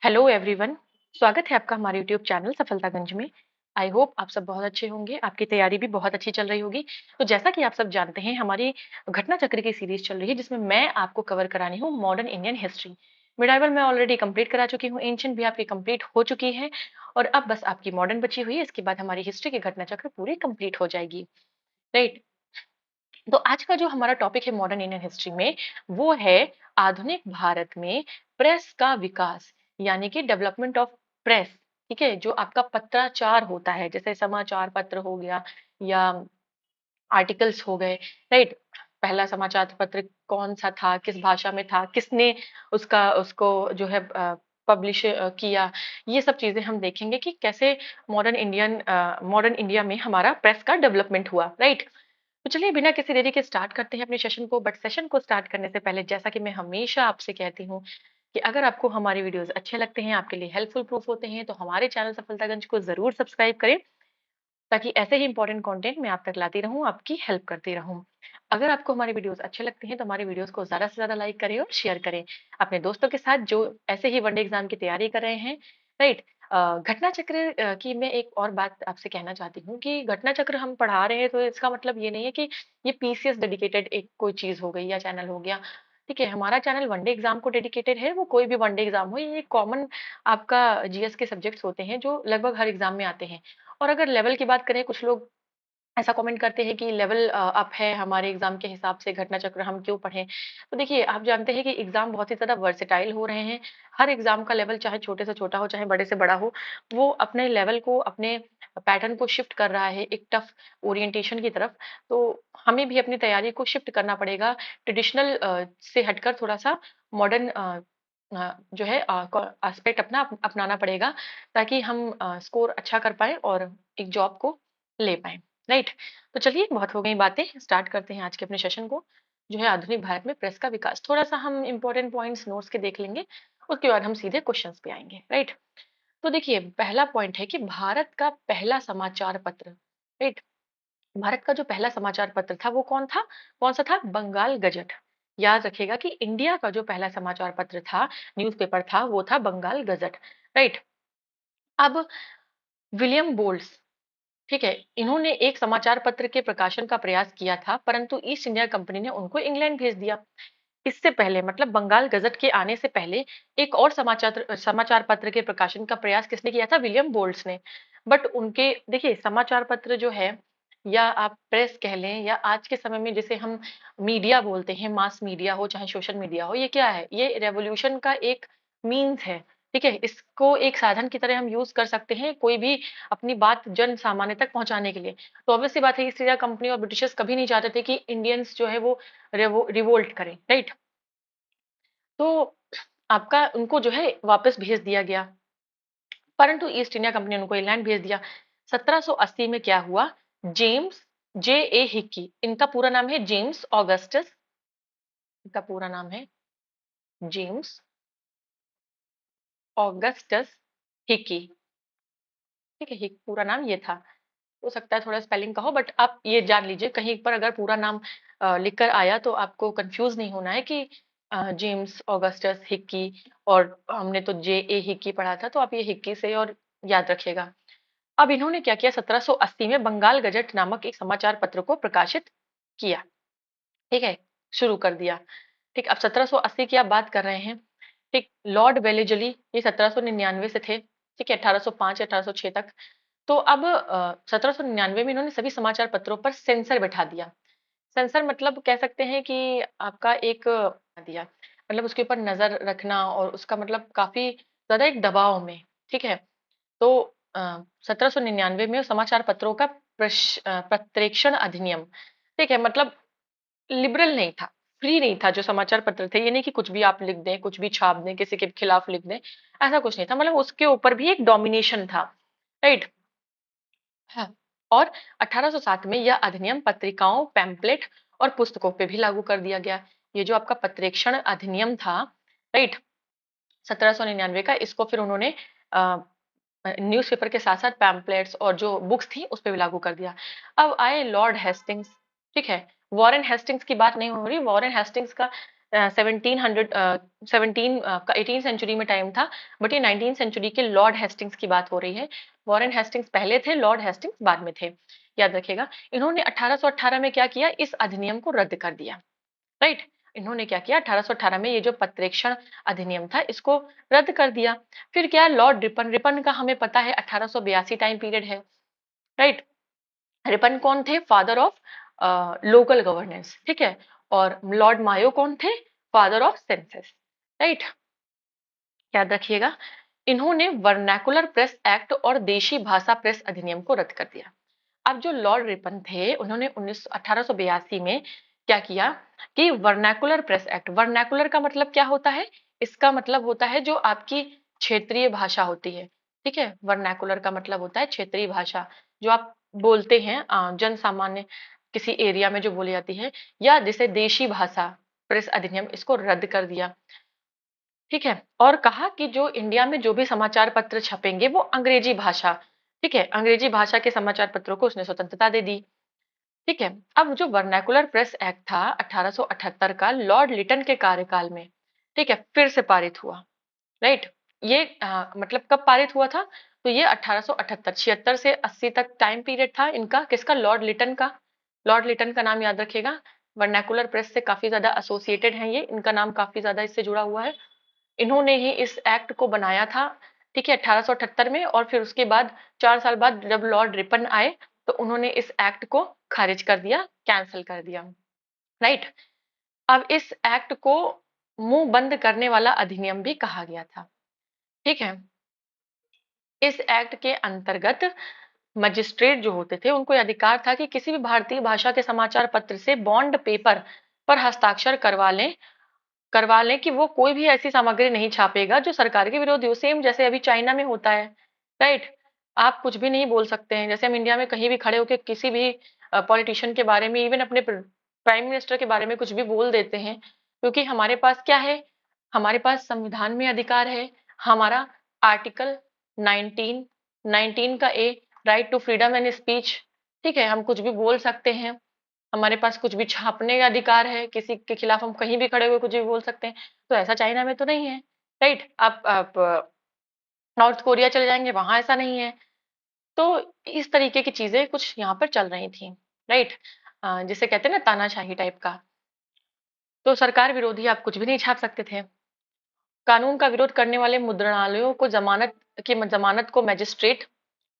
Hello everyone. स्वागत है आपका हमारे यूट्यूब चैनल सफलतागंज में। आई होप आप सब बहुत अच्छे होंगे, आपकी तैयारी भी बहुत अच्छी चल रही होगी। तो जैसा कि आप सब जानते हैं, हमारी घटना चक्र की सीरीज चल रही है जिसमें मैं आपको कवर करानी हूँ मॉडर्न इंडियन हिस्ट्री। मिडाइवल मैं ऑलरेडी कंप्लीट करा चुकी हूँ, एंशिएंट भी आपकी कंप्लीट हो चुकी है और अब बस आपकी मॉडर्न बची हुई है। इसके बाद हमारी हिस्ट्री की घटना चक्र पूरी कंप्लीट हो जाएगी। राइट। तो आज का जो हमारा टॉपिक है मॉडर्न इंडियन हिस्ट्री में, वो है आधुनिक भारत में प्रेस का विकास, यानी कि डेवलपमेंट ऑफ प्रेस। ठीक है, जो आपका पत्राचार होता है, जैसे समाचार पत्र हो गया या आर्टिकल्स हो गए। राइट। पहला समाचार पत्र कौन सा था, किस भाषा में था, किसने उसका उसको जो है पब्लिश किया। ये सब चीजें हम देखेंगे कि कैसे मॉडर्न इंडिया में हमारा प्रेस का डेवलपमेंट हुआ। राइट। तो चलिए बिना किसी देरी के स्टार्ट करते हैं अपने सेशन को। बट सेशन को स्टार्ट करने से पहले, जैसा कि मैं हमेशा आपसे कहती हूँ कि अगर आपको हमारे वीडियोस अच्छे लगते हैं, आपके लिए हेल्पफुल प्रूफ होते हैं, तो हमारे चैनल सफलतागंज को जरूर सब्सक्राइब करें, ताकि ऐसे ही इंपॉर्टेंट कंटेंट मैं आप तक लाती रहूं, आपकी हेल्प करती रहूं। अगर आपको हमारे वीडियोस अच्छे लगते हैं तो हमारे वीडियोस को ज्यादा से ज्यादा लाइक करें और शेयर करें अपने दोस्तों के साथ जो ऐसे ही वनडे एग्जाम की तैयारी कर रहे हैं। राइट। घटना चक्र की मैं एक और बात आपसे कहना चाहती हूँ कि घटना चक्र हम पढ़ा रहे हैं तो इसका मतलब ये नहीं है कि ये पीसीएस डेडिकेटेड एक कोई चीज हो गई या चैनल हो गया। ठीक है, हमारा चैनल वनडे एग्जाम को डेडिकेटेड है। वो कोई भी वनडे एग्जाम हो, ये कॉमन आपका जीएस के सब्जेक्ट्स होते हैं जो लगभग हर एग्जाम में आते हैं। और अगर लेवल की बात करें, कुछ लोग ऐसा कमेंट करते हैं कि लेवल अप है हमारे एग्जाम के हिसाब से, घटना चक्र हम क्यों पढ़ें। तो देखिए, आप जानते हैं कि एग्जाम बहुत ही ज्यादा वर्सेटाइल हो रहे हैं। हर एग्जाम का लेवल चाहे छोटे से छोटा हो चाहे बड़े से बड़ा हो, वो अपने लेवल को, अपने पैटर्न को शिफ्ट कर रहा है एक टफ ओरिएंटेशन की तरफ। तो हमें भी अपनी तैयारी को शिफ्ट करना पड़ेगा, ट्रेडिशनल से हटकर थोड़ा सा मॉडर्न जो है एस्पेक्ट अपनाना पड़ेगा, ताकि हम स्कोर अच्छा कर पाए और एक जॉब को ले पाए। राइट। तो चलिए, बहुत हो गई बातें, स्टार्ट करते हैं आज के अपने सेशन को, जो है आधुनिक भारत में प्रेस का विकास। थोड़ा सा हम इंपॉर्टेंट पॉइंट्स नोट्स के देख लेंगे, उसके बाद हम सीधे क्वेश्चंस पे आएंगे। राइट। तो देखिए, पहला पॉइंट है कि भारत का पहला समाचार पत्र। राइट। भारत का जो पहला समाचार पत्र था वो कौन सा था? बंगाल गजट। याद रखिएगा कि इंडिया का जो पहला समाचार पत्र था, न्यूज़पेपर था, वो था बंगाल गजट। राइट। अब विलियम बोल्स, ठीक है, इन्होंने एक समाचार पत्र के प्रकाशन का प्रयास किया था, परंतु ईस्ट इंडिया कंपनी ने उनको इंग्लैंड भेज दिया। इससे पहले, मतलब बंगाल गजट के आने से पहले, एक और समाचार पत्र के प्रकाशन का प्रयास किसने किया था? विलियम बोल्ट्स ने। बट उनके, देखिए, समाचार पत्र जो है, या आप प्रेस कह लें, या आज के समय में जिसे हम मीडिया बोलते हैं, मास मीडिया हो चाहे सोशल मीडिया हो, ये क्या है? ये रेवोल्यूशन का एक मीन्स है। ठीक है, इसको एक साधन की तरह हम यूज कर सकते हैं कोई भी अपनी बात जन सामान्य तक पहुंचाने के लिए। तो ऑब्वियस सी बात है, ईस्ट इंडिया कंपनी और ब्रिटिशर्स कभी नहीं चाहते थे कि इंडियंस जो है वो रिवोल्ट करें। राइट। तो आपका उनको जो है वापस भेज दिया गया, परंतु ईस्ट इंडिया कंपनी ने उनको इंग्लैंड भेज दिया। 1780 में क्या हुआ? जेम्स जे ए हिक्की, इनका पूरा नाम है जेम्स ऑगस्टस, इनका पूरा नाम है जेम्स ऑगस्टस हिक्की। ठीक है, पूरा नाम ये था। हो सकता है थोड़ा स्पेलिंग का हो, बट आप ये जान लीजिए, कहीं पर अगर पूरा नाम लिखकर आया तो आपको कंफ्यूज नहीं होना है कि जेम्स ऑगस्टस हिक्की, और हमने तो जे ए हिक्की पढ़ा था, तो आप ये हिक्की से और याद रखिएगा। अब इन्होंने क्या किया? 1780 में बंगाल गजट नामक एक समाचार पत्र को प्रकाशित किया। ठीक है, शुरू कर दिया। ठीक, अब 1780 की आप बात कर रहे हैं। ठीक, लॉर्ड वेलेजली ये 1799 से थे। ठीक है, 1805 या 1806 तक। तो अब 1799 में इन्होंने सभी समाचार पत्रों पर सेंसर बैठा दिया। सेंसर मतलब कह सकते हैं कि आपका एक दिया, मतलब उसके ऊपर नजर रखना, और उसका मतलब काफी ज्यादा एक दबाव में। ठीक है। तो 1799 में समाचार पत्रों का प्रत्रेक्षण अधिनियम, ठीक है, मतलब लिबरल नहीं था, फ्री नहीं था। जो समाचार पत्र थे, ये नहीं कि कुछ भी आप लिख दें, कुछ भी छाप दें, किसी के खिलाफ लिख दें, ऐसा कुछ नहीं था। मतलब उसके ऊपर भी एक डोमिनेशन था। राइट। हाँ। और 1807 में यह अधिनियम पत्रिकाओं, पैम्पलेट और पुस्तकों पे भी लागू कर दिया गया। ये जो आपका पत्रेक्षण अधिनियम था, राइट, 1799 का, इसको फिर उन्होंने न्यूज़पेपर के साथ साथ पैम्पलेट्स और जो बुक्स थी उस पे भी लागू कर दिया। अब आए लॉर्ड हेस्टिंग्स। ठीक है, वॉरेन हेस्टिंग्स की बात नहीं हो रही। वॉरेन हेस्टिंग्स का 1700 17 का 18 सेंचुरी में टाइम था, बट ये 19 सेंचुरी के लॉर्ड हेस्टिंग्स की बात हो रही है। वॉरेन हेस्टिंग्स पहले थे, लॉर्ड हेस्टिंग्स बाद में थे, याद रखिएगा। इन्होंने 1818 में क्या किया, इस अधिनियम को रद्द कर दिया, राइट। इन्होंने क्या किया, 1818 में ये जो पत्रेक्षण अधिनियम था इसको रद्द कर दिया। फिर क्या, लॉर्ड रिपन, रिपन का हमें पता है 1882 टाइम पीरियड है, राइट। रिपन कौन थे, फादर ऑफ लोकल गवर्नेंस, ठीक है। और लॉर्ड मायो कौन थे, फादर ऑफ सेंसस, राइट, याद रखिएगा। इन्होंने वर्नैकुलर प्रेस एक्ट और देशी भाषा प्रेस अधिनियम को रद्द कर दिया। अब जो लॉर्ड रिपन थे उन्होंने 1882 में क्या किया कि वर्नैकुलर प्रेस एक्ट, वर्नैकुलर का मतलब क्या होता है, इसका मतलब होता है जो आपकी क्षेत्रीय भाषा होती है, ठीक है। वर्नैकुलर का मतलब होता है क्षेत्रीय भाषा, जो आप बोलते हैं जन सामान्य किसी एरिया में जो बोली जाती है, या जिसे देशी भाषा प्रेस अधिनियम, इसको रद्द कर दिया, ठीक है। और कहा कि जो इंडिया में जो भी समाचार पत्र छपेंगे वो अंग्रेजी भाषा, ठीक है, अंग्रेजी भाषा के समाचार पत्रों को उसने स्वतंत्रता दे दी, ठीक है। अब जो वर्नैकुलर प्रेस एक्ट था 1878 का, लॉर्ड लिटन के कार्यकाल में, ठीक है, फिर से पारित हुआ, राइट। ये मतलब कब पारित हुआ था, तो ये 1878 76 से 80 तक टाइम पीरियड था इनका, किसका, लॉर्ड लिटन का। लॉर्ड लिटन का नाम याद रखिएगा, वर्नैकुलर प्रेस से काफी ज्यादा एसोसिएटेड है ये, इनका नाम काफी ज्यादा इससे जुड़ा हुआ है। इन्होंने ही इस एक्ट को बनाया था, ठीक है, 1878 में। और फिर उसके बाद 4 साल बाद जब लॉर्ड रिपन आए तो उन्होंने इस एक्ट को खारिज कर दिया, कैंसिल कर दिया, राइट। अब इस एक्ट को मुंह बंद करने वाला अधिनियम भी कहा गया था, ठीक है। इस एक्ट के अंतर्गत मजिस्ट्रेट जो होते थे उनको अधिकार था कि किसी भी भारतीय भाषा के समाचार पत्र से बॉन्ड पेपर पर हस्ताक्षर करवा लें कि वो कोई भी ऐसी सामग्री नहीं छापेगा जो सरकार के विरोधी हो, सेम जैसे अभी चाइना में होता है, राइट। आप कुछ भी नहीं बोल सकते हैं, जैसे हम इंडिया में कहीं भी खड़े होकर किसी भी पॉलिटिशियन के बारे में, इवन अपने प्राइम मिनिस्टर के बारे में कुछ भी बोल देते हैं, क्योंकि हमारे पास क्या है, हमारे पास संविधान में अधिकार है, हमारा आर्टिकल 19 19 का A, right to freedom and speech, ठीक है, हम कुछ भी बोल सकते हैं, हमारे पास कुछ भी छापने का अधिकार है, किसी के खिलाफ हम कहीं भी खड़े हुए कुछ भी बोल सकते हैं। तो ऐसा चाइना में तो नहीं है, राइट। आप नॉर्थ कोरिया चले जाएंगे, वहां ऐसा नहीं है। तो इस तरीके की चीजें कुछ यहाँ पर चल रही थी, राइट। जिसे कहते हैं ना तानाशाही टाइप का। तो सरकार विरोधी आप कुछ भी नहीं छाप सकते थे। कानून का विरोध करने वाले मुद्रणालयों को जमानत को मैजिस्ट्रेट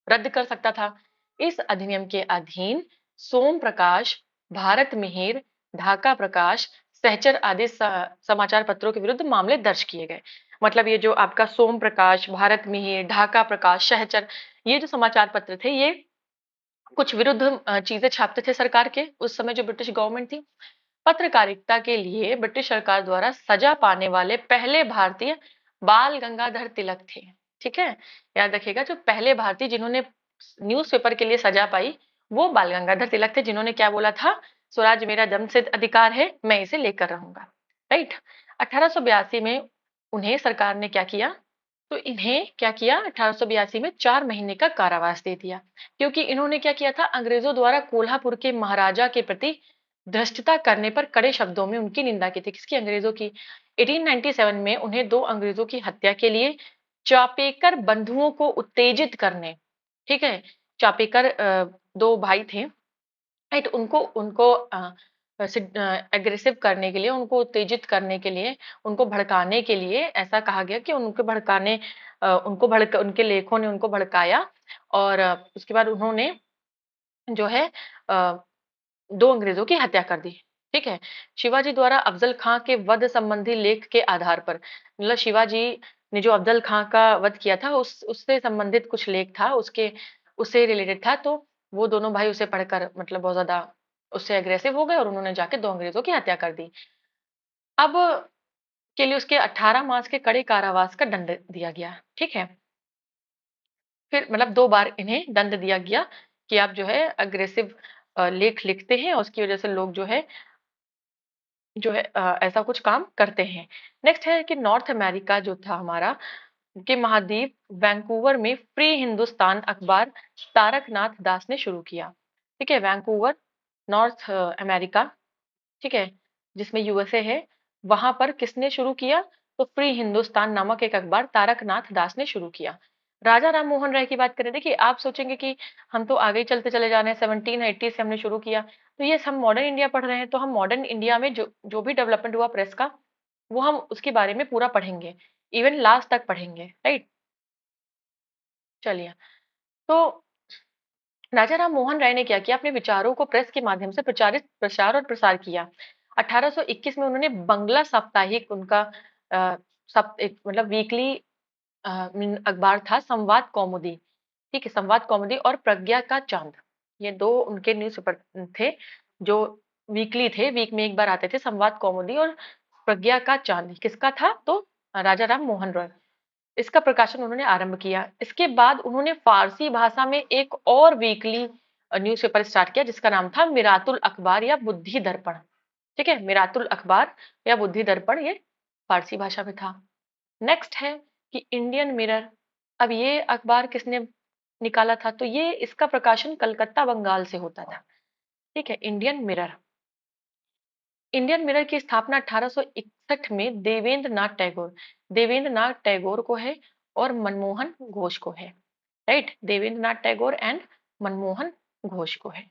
रद्द कर सकता था। इस अधिनियम के अधीन सोम प्रकाश, भारत मिहिर, ढाका प्रकाश, सहचर आदि समाचार पत्रों के विरुद्ध मामले दर्ज किए गए। मतलब ये जो आपका सोम प्रकाश, भारत मिहिर, ढाका प्रकाश, सहचर, ये जो समाचार पत्र थे ये कुछ विरुद्ध चीजें छापते थे सरकार के, उस समय जो ब्रिटिश गवर्नमेंट थी। पत्रकारिता के लिए ब्रिटिश सरकार द्वारा सजा पाने वाले पहले भारतीय बाल गंगाधर तिलक थे, ठीक है। याद रखिएगा, जो पहले भारतीय जिन्होंने न्यूज़पेपर के लिए सजा पाई वो बाल गंगाधर तिलक थे, जिन्होंने क्या बोला था, स्वराज मेरा जन्मसिद्ध अधिकार है, मैं इसे लेकर रहूंगा, राइट। 1882 में उन्हें सरकार ने क्या किया, तो इन्हें क्या किया, 1882 में 4 महीने का कारावास दे दिया, क्योंकि इन्होंने क्या किया था, अंग्रेजों द्वारा कोल्हापुर के महाराजा के प्रति धृष्टता करने पर कड़े शब्दों में उनकी निंदा की थी, किसकी, अंग्रेजों की। 1897 में उन्हें 2 अंग्रेजों की हत्या के लिए चापेकर बंधुओं को उत्तेजित करने, ठीक है, चापेकर 2 भाई थे, राइट, उनको उनको एग्रेसिव करने के लिए, उनको उत्तेजित करने के लिए, उनको भड़काने के लिए ऐसा कहा गया कि उनके लेखों ने उनको भड़काया। और उसके बाद उन्होंने जो है अ, 2 अंग्रेजों की हत्या कर दी, ठीक है। शिवाजी द्वारा अफजल खां के वध संबंधी लेख के आधार पर, मतलब शिवाजी ने जो अफजल खां का वध किया था उससे संबंधित कुछ लेख था, उससे रिलेटेड था, तो वो दोनों भाई उसे पढ़कर मतलब बहुत ज्यादा उससे एग्रेसिव हो गए और उन्होंने जाके 2 अंग्रेजों की हत्या कर दी। अब के लिए उसके 18 मास के कड़े कारावास का दंड दिया गया, ठीक है। फिर मतलब 2 बार इन्हें दंड दिया गया कि आप जो है अग्रेसिव लेख लिखते हैं और उसकी वजह से लोग जो है ऐसा कुछ काम करते हैं। नेक्स्ट है कि नॉर्थ अमेरिका जो था हमारा के महाद्वीप, वैंकूवर में फ्री हिंदुस्तान अखबार तारकनाथ दास ने शुरू किया, ठीक है। वैंकूवर, नॉर्थ अमेरिका, ठीक है, जिसमें यूएसए है। वहां पर किसने शुरू किया? तो फ्री हिंदुस्तान नामक एक अखबार तारकनाथ दास ने शुरू किया। राजा राम मोहन राय की बात करें, देखिए आप सोचेंगे कि हम तो आगे ही चलते चले जा रहे हैं, 1780 से हमने शुरू किया, तो ये हम मॉडर्न इंडिया पढ़ रहे हैं, तो हम मॉडर्न इंडिया में जो जो भी डेवलपमेंट हुआ प्रेस का, वो हम उसके बारे में पूरा पढ़ेंगे, इवन लास्ट तक पढ़ेंगे, राइट। चलिए, तो राजा राम मोहन राय ने क्या किया, अपने विचारों को प्रेस के माध्यम से प्रचार और प्रसार किया। 1821 में उन्होंने बंगला साप्ताहिक उनका एक मतलब वीकली अखबार था, संवाद कौमुदी। ठीक है, संवाद कौमुदी और प्रज्ञा का चांद, ये दो उनके न्यूज़पेपर थे जो वीकली थे, वीक में एक बार आते थे। संवाद कौमुदी और प्रज्ञा का चांद किसका था? तो राजा राम मोहन राय, इसका प्रकाशन उन्होंने आरंभ किया। इसके बाद उन्होंने फारसी भाषा में एक और वीकली न्यूज़पेपर स्टार्ट किया जिसका नाम था मिरातुल अखबार या बुद्धि दर्पण। ठीक है, मिरातुल अखबार या बुद्धि दर्पण, ये फारसी भाषा में था। नेक्स्ट है कि इंडियन मिरर। अब ये अखबार किसने निकाला था? तो ये इसका प्रकाशन कलकत्ता बंगाल से होता था। ठीक है, इंडियन मिरर। इंडियन मिरर की स्थापना 1861 में देवेंद्र नाथ टैगोर को है और मनमोहन घोष को है, राइट। देवेंद्र नाथ टैगोर एंड मनमोहन घोष को है।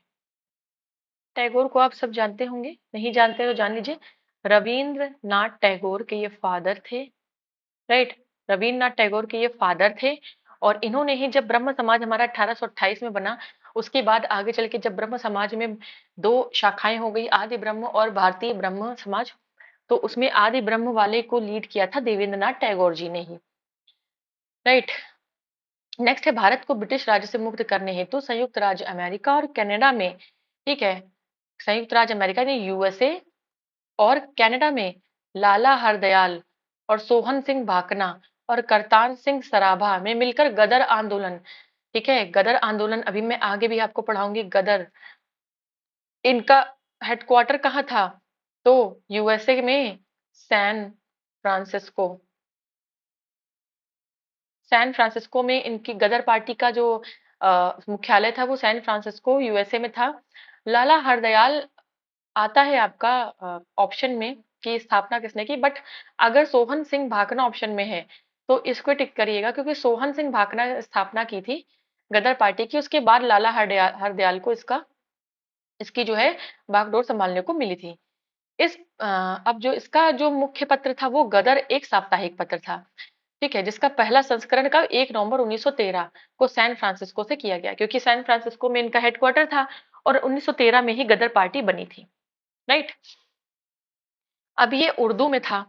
टैगोर को आप सब जानते होंगे, नहीं जानते तो जान लीजिए। रविंद्रनाथ टैगोर के ये फादर थे, राइट। रविन्द्रनाथ टैगोर के ये फादर थे और इन्होंने ही, जब ब्रह्म समाज हमारा 1828 में बना, उसके बाद आगे चल के जब ब्रह्म समाज में दो शाखाएं हो गई, आदि ब्रह्म और भारतीय ब्रह्म समाज, तो उसमें आदि ब्रह्म वाले को लीड किया था देवेंद्रनाथ टैगोर जी ने ही, राइट। नेक्स्ट है, भारत को ब्रिटिश राज से मुक्त करने हेतु संयुक्त राज्य अमेरिका और कनाडा में, ठीक है, संयुक्त राज्य अमेरिका ने यूएसए और कनाडा में लाला हरदयाल और सोहन सिंह भाकना और करतार सिंह सराभा में मिलकर गदर आंदोलन, ठीक है, गदर आंदोलन अभी मैं आगे भी आपको पढ़ाऊंगी। गदर, इनका हेडक्वार्टर कहाँ था? तो यूएसए में सैन फ्रांसिस्को, सैन फ्रांसिस्को में इनकी गदर पार्टी का जो मुख्यालय था वो सैन फ्रांसिस्को यूएसए में था। लाला हरदयाल आता है आपका ऑप्शन में कि स्थापना किसने की, बट अगर सोहन सिंह भाकना ऑप्शन में है तो इसको टिक करिएगा, क्योंकि सोहन सिंह भाकना ने स्थापना की थी गदर पार्टी की, उसके बाद लाला हरदयाल को इसकी जो है बागडोर संभालने को मिली थी। अब जो इसका जो मुख्य पत्र था वो गदर एक साप्ताहिक पत्र था, ठीक है, जिसका पहला संस्करण का 1 नवंबर 1913 को सैन फ्रांसिस्को से किया गया, क्योंकि सैन फ्रांसिस्को में इनका हेडक्वार्टर था और 1913 में ही गदर पार्टी बनी थी, राइट। अब ये उर्दू में था,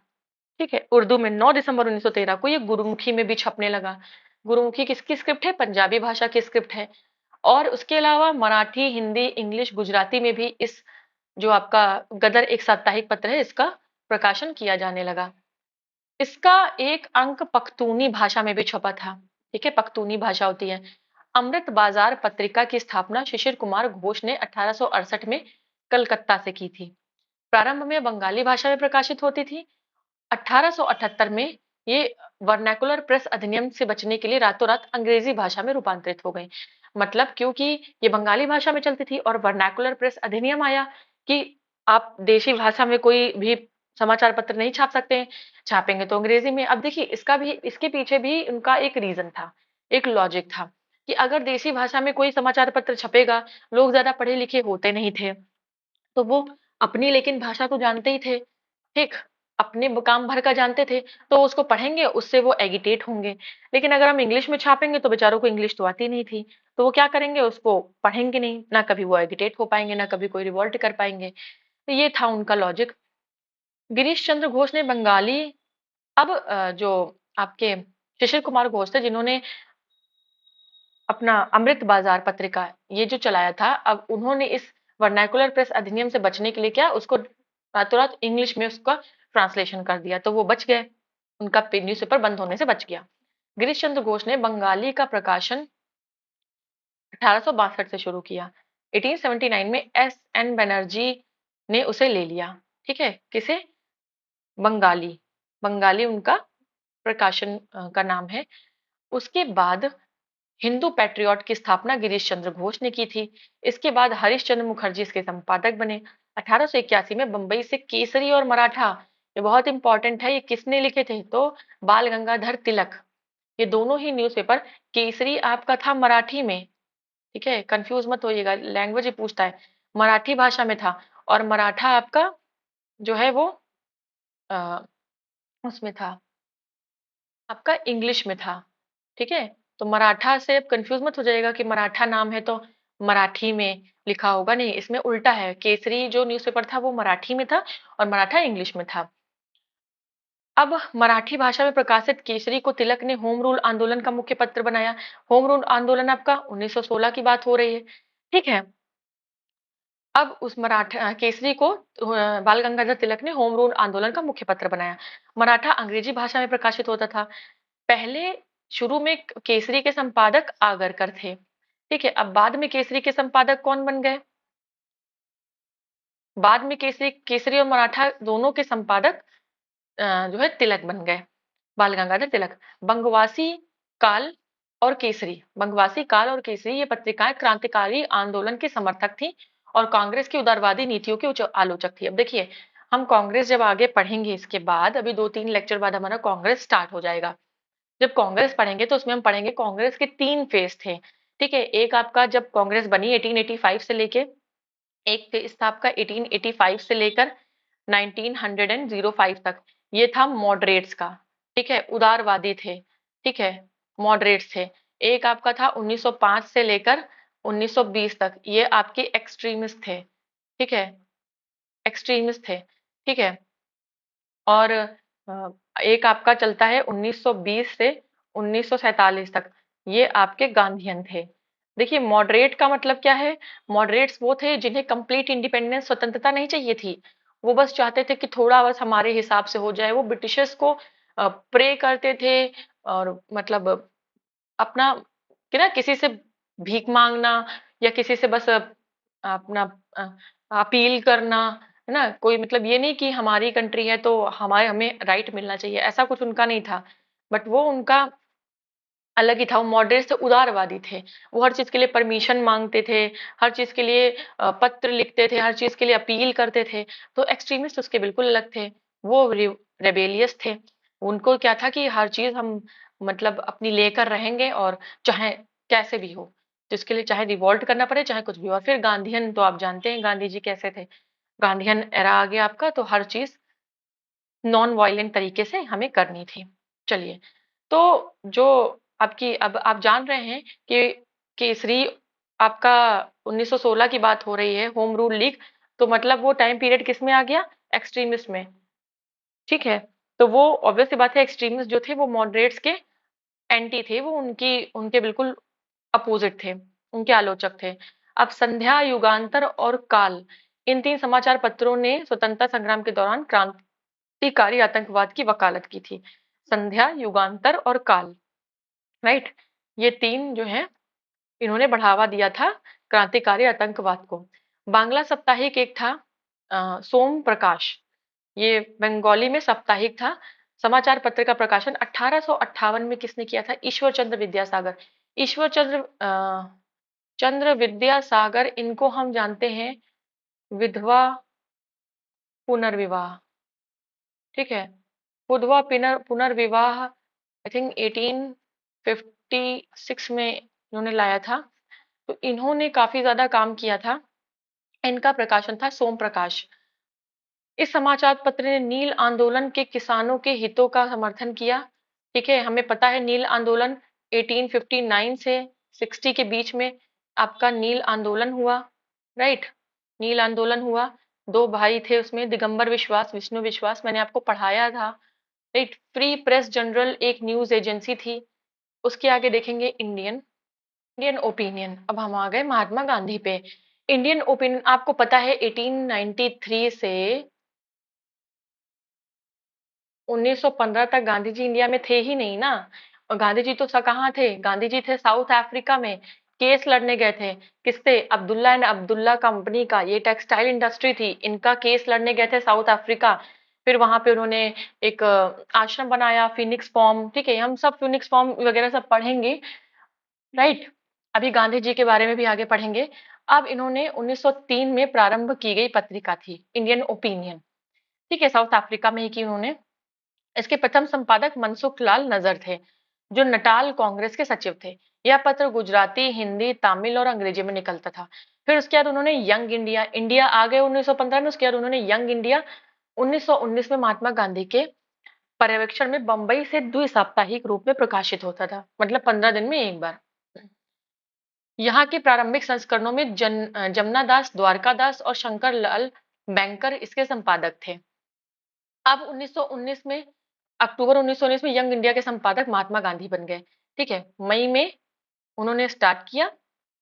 ठीक है, उर्दू में 9 दिसंबर 1913 को ये गुरुमुखी में भी छपने लगा। गुरुमुखी किसकी स्क्रिप्ट है? पंजाबी भाषा की स्क्रिप्ट है। और उसके अलावा मराठी, हिंदी, इंग्लिश, गुजराती में भी इस जो आपका गदर एक साप्ताहिक पत्र है इसका प्रकाशन किया जाने लगा। इसका एक अंक पख्तूनी भाषा में भी छपा था, ठीक है, पख्तूनी भाषा होती है। अमृत बाजार पत्रिका की स्थापना शिशिर कुमार घोष ने 1868 में कलकत्ता से की थी। प्रारंभ में बंगाली भाषा में प्रकाशित होती थी। 1878 में ये वर्नाकुलर प्रेस अधिनियम से बचने के लिए रातों रात अंग्रेजी भाषा में रूपांतरित हो गई। मतलब क्योंकि ये बंगाली भाषा में चलती थी और वर्नाकुलर प्रेस अधिनियम आया कि आप देशी भाषा में कोई भी समाचार पत्र नहीं छाप सकते हैं, छापेंगे तो अंग्रेजी में। अब देखिए इसका भी, इसके पीछे भी उनका एक रीजन था, एक लॉजिक था कि अगर देशी भाषा में कोई समाचार पत्र छपेगा, लोग ज्यादा पढ़े लिखे होते नहीं थे, तो वो अपनी लेकिन भाषा तो जानते ही थे, ठीक, अपने काम भर का जानते थे, तो उसको पढ़ेंगे, उससे वो एगिटेट होंगे। लेकिन अगर हम इंग्लिश में छापेंगे तो बेचारों को इंग्लिश तो आती नहीं थी, तो वो क्या करेंगे, उसको पढ़ेंगे नहीं, ना कभी वो एगिटेट हो पाएंगे, ना कभी कोई रिवॉल्ट कर पाएंगे। तो ये था उनका लॉजिक। गिरीश चंद्र घोष ने बंगाली, अब जो आपके शिशिर कुमार घोष थे जिन्होंने अपना अमृत बाजार पत्रिका ये जो चलाया था, अब उन्होंने इस वर्नाकुलर प्रेस अधिनियम से बचने के लिए क्या, उसको रातों रात इंग्लिश में उसका ट्रांसलेशन कर दिया, तो वो बच गए, उनका न्यूज़पेपर बंद होने से बच गया। गिरीश चंद्र घोष ने बंगाली का प्रकाशन 1862 से शुरू किया। 1879 में एस एन बनर्जी ने उसे ले लिया, ठीक है, किसे? बंगाली, बंगाली उनका प्रकाशन का नाम है। उसके बाद हिंदू पैट्रियट की स्थापना गिरीश चंद्र घोष ने की थी। इसके बाद हरीश चंद्र मुखर्जी इसके संपादक बने। 1881 में बंबई से केसरी और मराठा, ये बहुत इंपॉर्टेंट है। ये किसने लिखे थे? तो बाल गंगाधर तिलक। ये दोनों ही न्यूज़पेपर, केसरी आपका था मराठी में, ठीक है, कंफ्यूज मत होइएगा, लैंग्वेज ही पूछता है, मराठी भाषा में था, और मराठा आपका जो है वो अ, उसमें था, आपका इंग्लिश में था, ठीक है। तो मराठा से अब कंफ्यूज मत हो जाइएगा कि मराठा नाम है तो मराठी में लिखा होगा, नहीं, इसमें उल्टा है। केसरी जो न्यूज़पेपर था वो मराठी में था और मराठा इंग्लिश में था। अब मराठी भाषा में प्रकाशित केसरी को तिलक ने होम रूल आंदोलन का मुख्य पत्र बनाया। होम रूल आंदोलन आपका 1916 की बात हो रही है, ठीक है। अब उस मराठा केसरी को बाल गंगाधर तिलक ने होम रूल आंदोलन का मुख्य पत्र बनाया। मराठा अंग्रेजी भाषा में प्रकाशित होता था। पहले शुरू में केसरी के संपादक आगरकर थे, ठीक है। अब बाद में केसरी के संपादक कौन बन गए? बाद में केसरी केसरी और मराठा दोनों के संपादक जो है तिलक बन गए, बाल गंगाधर तिलक। बंगवासी काल और केसरी, बंगवासी काल और केसरी ये पत्रिकाएं क्रांतिकारी आंदोलन की समर्थक थी और कांग्रेस की उदारवादी नीतियों की उच्च आलोचक थी। अब देखिए, हम कांग्रेस जब आगे पढ़ेंगे इसके बाद, अभी 2-3 लेक्चर बाद हमारा कांग्रेस स्टार्ट हो जाएगा। जब कांग्रेस पढ़ेंगे तो उसमें हम पढ़ेंगे कांग्रेस के 3 फेज थे, ठीक है। एक आपका जब कांग्रेस बनी 1885 से लेके, एक फेज था आपका 1885 से लेकर 1905 तक, ये था मॉडरेट्स का, ठीक है, उदारवादी थे, ठीक है, मॉडरेट्स थे। एक आपका था 1905 से लेकर 1920 तक, ये आपके एक्सट्रीमिस्ट थे, ठीक है, एक्सट्रीमिस्ट थे, ठीक है। और एक आपका चलता है 1920 से 1947 तक, ये आपके गांधीयन थे। देखिए, मॉडरेट का मतलब क्या है? मॉडरेट्स वो थे जिन्हें कंप्लीट इंडिपेंडेंस, स्वतंत्रता नहीं चाहिए थी। वो बस चाहते थे कि थोड़ा बस हमारे हिसाब से हो जाए। वो ब्रिटिशर्स को प्रे करते थे, और मतलब अपना कि ना किसी से भीख मांगना, या किसी से बस अपना अ, अपील करना, है ना? कोई मतलब ये नहीं कि हमारी कंट्री है तो हमारे हमें राइट मिलना चाहिए, ऐसा कुछ उनका नहीं था। बट वो उनका अलग ही था, वो मॉडरेट से उदारवादी थे। वो हर चीज़ के लिए परमिशन माँगते थे, हर चीज़ के लिए पत्र लिखते थे, हर चीज़ के लिए अपील करते थे। तो एक्सट्रीमिस्ट उसके बिल्कुल अलग थे। वो रेबेलियस थे। उनको क्या था कि हर चीज़ हम मतलब अपनी लेकर रहेंगे, और चाहे कैसे भी हो। तो इसके लिए चाहे रिवोल्ट करना पड़े, चाहे कुछ भी हो। और फिर गांधीयन तो आप जानते हैं गांधी जी कैसे थे। गांधीयन एरा आ गया आपका, तो हर चीज़ नॉन वायलेंट तरीके से हमें करनी थी। चलिए, तो जो आपकी अब आप जान रहे हैं कि केसरी आपका 1916 की बात हो रही है, होम रूल लीग, तो मतलब वो टाइम पीरियड किस में आ गया? एक्सट्रीमिस्ट में, ठीक है। तो वो ऑब्वियस सी बात है, एक्सट्रीमिस्ट जो थे वो मॉडरेट्स के एंटी थे, वो उनकी उनके बिल्कुल अपोजिट थे, उनके आलोचक थे। अब संध्या, युगांतर और काल, इन 3 समाचार पत्रों ने स्वतंत्रता संग्राम के दौरान क्रांतिकारी आतंकवाद की वकालत की थी। संध्या, युगांतर और काल, राइट? ये 3 जो हैं, इन्होंने बढ़ावा दिया था क्रांतिकारी आतंकवाद को। बांग्ला साप्ताहिक एक था सोम प्रकाश, ये बंगाली में साप्ताहिक था। समाचार पत्र का प्रकाशन 1858 में किसने किया था? ईश्वर चंद्र विद्यासागर। ईश्वर चंद्र चंद्र विद्यासागर, इनको हम जानते हैं विधवा पुनर्विवाह, ठीक है। विधवा पुनर्विवाह आई थिंक 1856 में इन्होंने लाया था। तो इन्होंने काफी ज्यादा काम किया था। इनका प्रकाशन था सोम प्रकाश। इस समाचार पत्र ने नील आंदोलन के किसानों के हितों का समर्थन किया, ठीक है। हमें पता है नील आंदोलन 1859 से 60 के बीच में आपका नील आंदोलन हुआ, राइट? नील आंदोलन हुआ। 2 भाई थे उसमें, दिगंबर विश्वास, विष्णु विश्वास, मैंने आपको पढ़ाया था, राइट? फ्री प्रेस जनरल एक न्यूज एजेंसी थी। उसके आगे देखेंगे इंडियन इंडियन ओपिनियन। अब हम आ गए महात्मा गांधी पे। इंडियन ओपिनियन आपको पता है 1893 से 1915 तक गांधी जी इंडिया में थे ही नहीं ना। और गांधी जी तो कहाँ थे? गांधी जी थे साउथ अफ्रीका में, केस लड़ने गए थे। किससे? अब्दुल्ला एंड अब्दुल्ला कंपनी का, ये टेक्सटाइल इंडस्ट्री थी, इनका केस लड़ने गए थे साउथ अफ्रीका। फिर वहां पे उन्होंने एक आश्रम बनाया, फिनिक्स फॉर्म, ठीक है। हम सब फिनिक्स फॉर्म वगैरह सब पढ़ेंगे, राइट? अभी गांधी जी के बारे में भी आगे पढ़ेंगे। अब इन्होंने 1903 में प्रारंभ की गई पत्रिका थी इंडियन ओपिनियन, ठीक है, साउथ अफ्रीका में ही की उन्होंने। इसके प्रथम संपादक मनसुख लाल नजर थे, जो नटाल कांग्रेस के सचिव थे। यह पत्र गुजराती, हिंदी, तमिल और अंग्रेजी में निकलता था। फिर उसके बाद उन्होंने यंग इंडिया, इंडिया आ गए 1915 में। उसके बाद उन्होंने यंग इंडिया 1919 में महात्मा गांधी के पर्यवेक्षण में बंबई से द्वि-साप्ताहिक रूप में प्रकाशित होता था, मतलब 15 दिन में एक बार। यहाँ के प्रारंभिक संस्करणों में जमुना दास, द्वारका दास और शंकर लाल बैंकर इसके संपादक थे। अब 1919 में, अक्टूबर 1919 में यंग इंडिया के संपादक महात्मा गांधी बन गए। ठीक है, मई में उन्होंने स्टार्ट किया,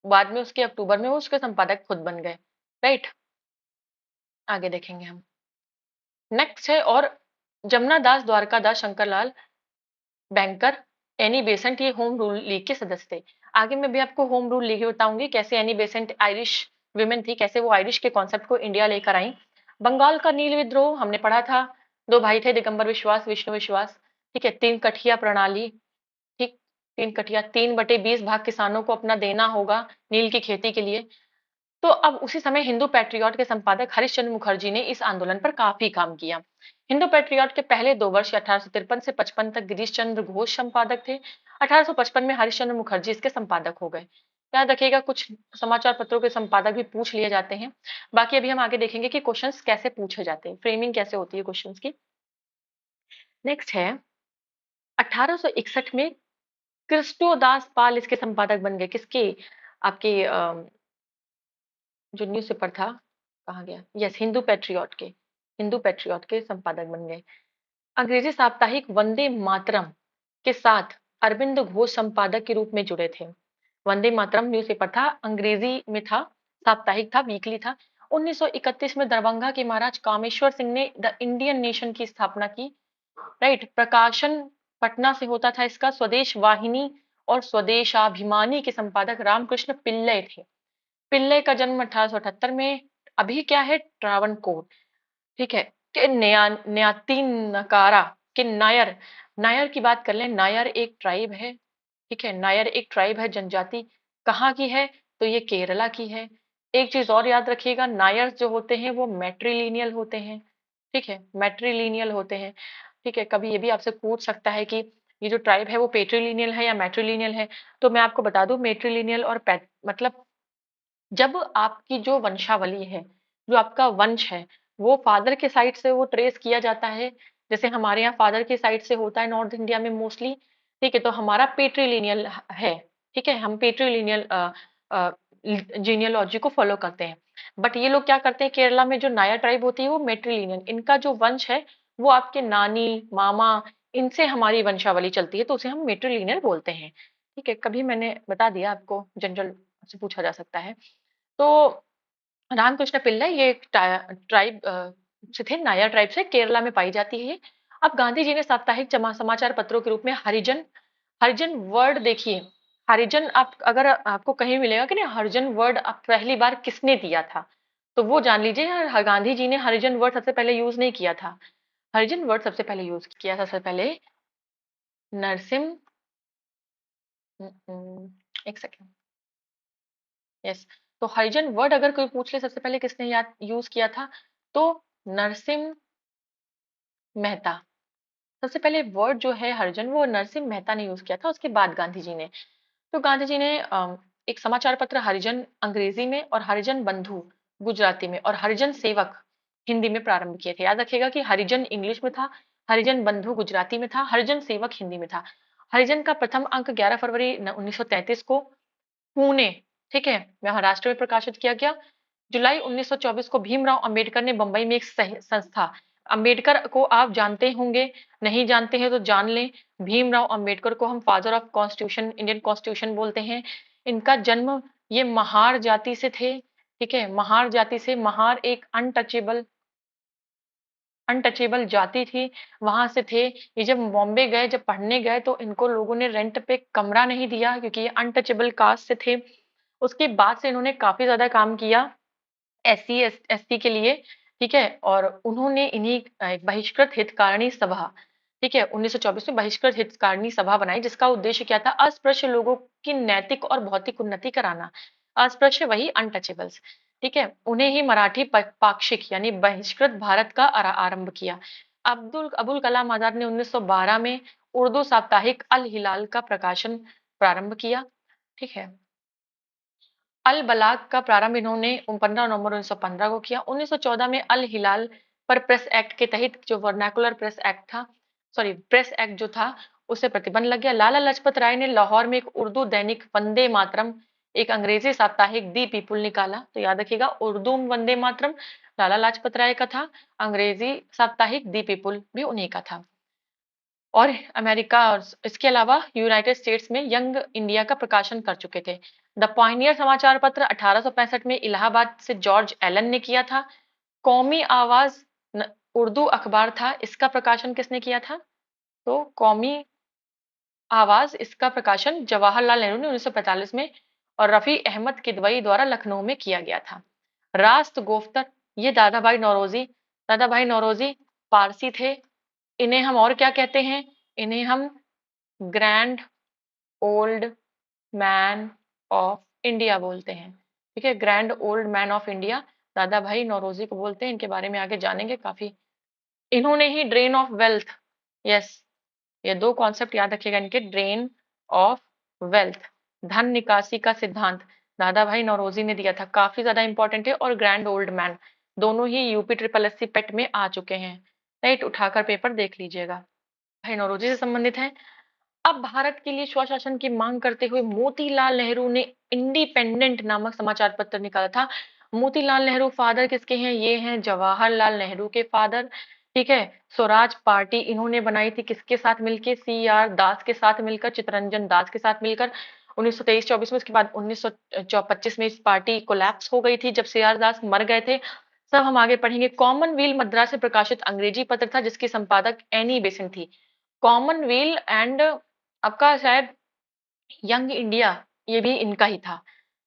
बाद में उसके अक्टूबर में वो उसके संपादक खुद बन गए। राइट, आगे देखेंगे हम। नेक्स्ट है, और जमुना दास, द्वारका दास, Shankar Lal banker, Annie Besant, ये होम रूल लीग के सदस्य थे। आगे मैं भी आपको होम रूल लीग बताऊंगी, कैसे एनी बेसेंट आयरिश विमेन थी, कैसे वो आयरिश के कॉन्सेप्ट को इंडिया लेकर आई। बंगाल का नील विद्रोह हमने पढ़ा था। दो भाई थे, दिगंबर विश्वास, विष्णु विश्वास। ठीक है, तीन कठिया प्रणाली। ठीक, तीन कठिया, 3/20 भाग किसानों को अपना देना होगा नील की खेती के लिए। तो अब उसी समय हिंदू पैट्रियट के संपादक हरिश्चंद्र मुखर्जी ने इस आंदोलन पर काफी काम किया। हिंदू पैट्रियट के पहले 2 वर्ष 1853 से 55 तक गिरीश चंद्र घोष संपादक थे। 1855 में हरिश्चंद्र मुखर्जी इसके संपादक हो गए। याद रखिएगा, कुछ समाचार पत्रों के संपादक भी पूछ लिए जाते हैं। बाकी अभी हम आगे देखेंगे कि क्वेश्चंस कैसे पूछे जाते हैं, फ्रेमिंग कैसे होती है क्वेश्चंस की। नेक्स्ट है, 1861 में कृष्णोदास पाल इसके संपादक बन गए। किसके? आपके जो न्यूज़ पेपर था, कहाँ गया? यस, हिंदू पैट्रियट के संपादक बन गए। अंग्रेजी साप्ताहिक वंदे मातरम के साथ अरविंद घोष संपादक के रूप में जुड़े थे। वंदे मातरम न्यूज़ पेपर था, अंग्रेजी में था, साप्ताहिक था, वीकली था। 1931 में दरभंगा के महाराज कामेश्वर सिंह ने द इंडियन नेशन की स्थापना की। राइट, प्रकाशन पटना से होता था इसका। स्वदेश वाहिनी और स्वदेशाभिमानी के संपादक रामकृष्ण पिल्लई थे। पिल्लई का जन्म 1878 में। अभी क्या है, ट्रावणकोर। ठीक है, कि न्याती नकारा के नायर, नायर की बात कर लें। नायर एक ट्राइब है। ठीक है, नायर एक ट्राइब है, जनजाति। कहाँ की है? तो ये केरला की है। एक चीज और याद रखिएगा, नायर जो होते हैं वो मैट्रिलीनियल होते हैं। ठीक है, मैट्रिलीनियल होते हैं। ठीक है, कभी ये भी आपसे पूछ सकता है कि ये जो ट्राइब है वो पेट्रिलीनियल है या मैट्रिलीनियल है। तो मैं आपको बता दूं, मेट्रिलीनियल और मतलब जब आपकी जो वंशावली है, जो आपका वंश है, वो फादर के साइड से वो ट्रेस किया जाता है। जैसे हमारे यहाँ फादर के साइड से होता है नॉर्थ इंडिया में मोस्टली। ठीक है, तो हमारा पेट्रीलिनियल है। ठीक है, हम पेट्रीलिनियल जीनियोलॉजी को फॉलो करते हैं। बट ये लोग क्या करते हैं, केरला में जो नायर ट्राइब होती है वो मेट्रिलिनियल, इनका जो वंश है वो आपके नानी, मामा, इनसे हमारी वंशावली चलती है, तो उसे हम मेट्रिलिनियल बोलते हैं। ठीक है, कभी मैंने बता दिया आपको, जनरल से पूछा जा सकता है। तो रामकृष्ण पिल्लई ये एक ट्राइब से थे, नायर ट्राइब से, केरला में पाई जाती है। अब गांधी जी ने साप्ताहिक समाचार पत्रों के रूप में हरिजन, हरिजन वर्ड देखिए। हरिजन, आप अगर आपको कहीं मिलेगा कि नहीं हरिजन वर्ड, आप पहली बार किसने दिया था, तो वो जान लीजिए, गांधी जी ने हरिजन वर्ड सबसे पहले यूज नहीं किया था। हरिजन वर्ड सबसे पहले यूज किया था, सबसे पहले नरसिम, एक सेकेंड। यस, तो हरिजन वर्ड अगर कोई पूछ ले सबसे पहले किसने याद यूज किया था, तो नरसिम मेहता। सबसे पहले वर्ड जो है हरिजन, वो नरसिम मेहता ने यूज किया था, उसके बाद गांधी जी ने। तो गांधी जी ने एक समाचार पत्र हरिजन अंग्रेजी में और हरिजन बंधु गुजराती में और हरिजन सेवक हिंदी में प्रारंभ किए थे। याद रखिएगा कि हरिजन इंग्लिश में था, हरिजन बंधु गुजराती में था, हरिजन सेवक हिंदी में था। हरिजन का प्रथम अंक 11 फरवरी 1933 को पुणे, ठीक है, महाराष्ट्र में प्रकाशित किया गया। जुलाई 1924 को भीमराव अंबेडकर ने बंबई में एक संस्था, अंबेडकर को आप जानते होंगे, नहीं जानते हैं तो जान लें। भीमराव अंबेडकर को हम father of constitution, Indian constitution बोलते हैं। इनका जन्म ये महार जाति से थे। ठीक है, महार जाति से, महार एक अनटचेबल, अनटचेबल जाति थी, वहां से थे। ये जब बॉम्बे गए, जब पढ़ने गए, तो इनको लोगों ने रेंट पे कमरा नहीं दिया, क्योंकि ये अनटचेबल कास्ट से थे। उसके बाद से इन्होंने काफी ज्यादा काम किया एससी एसटी के लिए। ठीक है, और उन्होंने इन्हीं बहिष्कृत हितकारिणी सभा, ठीक है, 1924 में बहिष्कृत हितकारिणी सभा बनाई, जिसका उद्देश्य क्या था, अस्पृश्य लोगों की नैतिक और भौतिक उन्नति कराना। अस्पृश्य वही अनटचेबल्स। ठीक है, उन्हें ही मराठी पाक्षिक यानी बहिष्कृत भारत का आरंभ किया। अब्दुल अबुल कलाम आजाद ने 1912 में उर्दू साप्ताहिक अल हिलाल का प्रकाशन प्रारंभ किया। ठीक है, अल बलाग का प्रारंभ इन्होंने 15 नवंबर 1915 को किया। 1914 में अल हिलाल पर प्रेस एक्ट के तहत जो वर्नाकुलर प्रेस एक्ट था, सॉरी प्रेस एक्ट जो था, उसे प्रतिबंध लग गया। लाला लाजपत राय ने लाहौर में एक उर्दू दैनिक वंदे मातरम, एक अंग्रेजी साप्ताहिक दी पीपुल निकाला। तो याद रखिएगा, उर्दू वंदे मातरम लाला लाजपत राय का था, अंग्रेजी साप्ताहिक दी पीपुल भी उन्हीं का था। और अमेरिका और इसके अलावा यूनाइटेड स्टेट्स में यंग इंडिया का प्रकाशन कर चुके थे। द पॉइनियर समाचार पत्र 1865 में इलाहाबाद से जॉर्ज एलन ने किया था। कौमी आवाज उर्दू अखबार था, इसका प्रकाशन किसने किया था? तो कौमी आवाज, इसका प्रकाशन जवाहरलाल नेहरू ने 1945 में और रफी अहमद किदवई द्वारा लखनऊ में किया गया था। रास्त गोफ्तर, ये दादा भाई नौरोजी पारसी थे। इन्हें हम और क्या कहते हैं? इन्हें हम grand old man of India बोलते हैं। ठीक है, grand old man of India दादा भाई नौरोजी को बोलते हैं। इनके बारे में आगे जानेंगे काफी। इन्होंने ही ड्रेन ऑफ वेल्थ, यस, ये दो कॉन्सेप्ट याद रखिएगा इनके, ड्रेन ऑफ वेल्थ, धन निकासी का सिद्धांत दादा भाई नौरोजी ने दिया था, काफी ज्यादा इंपॉर्टेंट है। और ग्रैंड ओल्ड मैन दोनों ही यूपी ट्रिपल एससी पेट में आ चुके हैं। राइट, उठाकर पेपर देख लीजिएगा, भाई नौरोजी से संबंधित है। अब भारत के लिए स्वशासन की मांग करते हुए मोतीलाल नेहरू ने इंडिपेंडेंट नामक समाचार पत्र निकाला था। मोतीलाल नेहरू फादर किसके हैं? ये हैं जवाहरलाल नेहरू के फादर। ठीक है, स्वराज पार्टी इन्होंने बनाई थी किसके साथ मिलकर? CR दास के साथ मिलकर, चित्तरंजन दास के साथ मिलकर 1923-24 में। उसके बाद 1925 में इस पार्टी कोलैप्स हो गई थी जब CR दास मर गए थे। सब हम आगे पढ़ेंगे। कॉमनवेल मद्रास से प्रकाशित अंग्रेजी पत्र था जिसकी संपादक एनी बेसेंट थी। कॉमनवेल एंड आपका शायद यंग इंडिया, ये भी इनका ही था।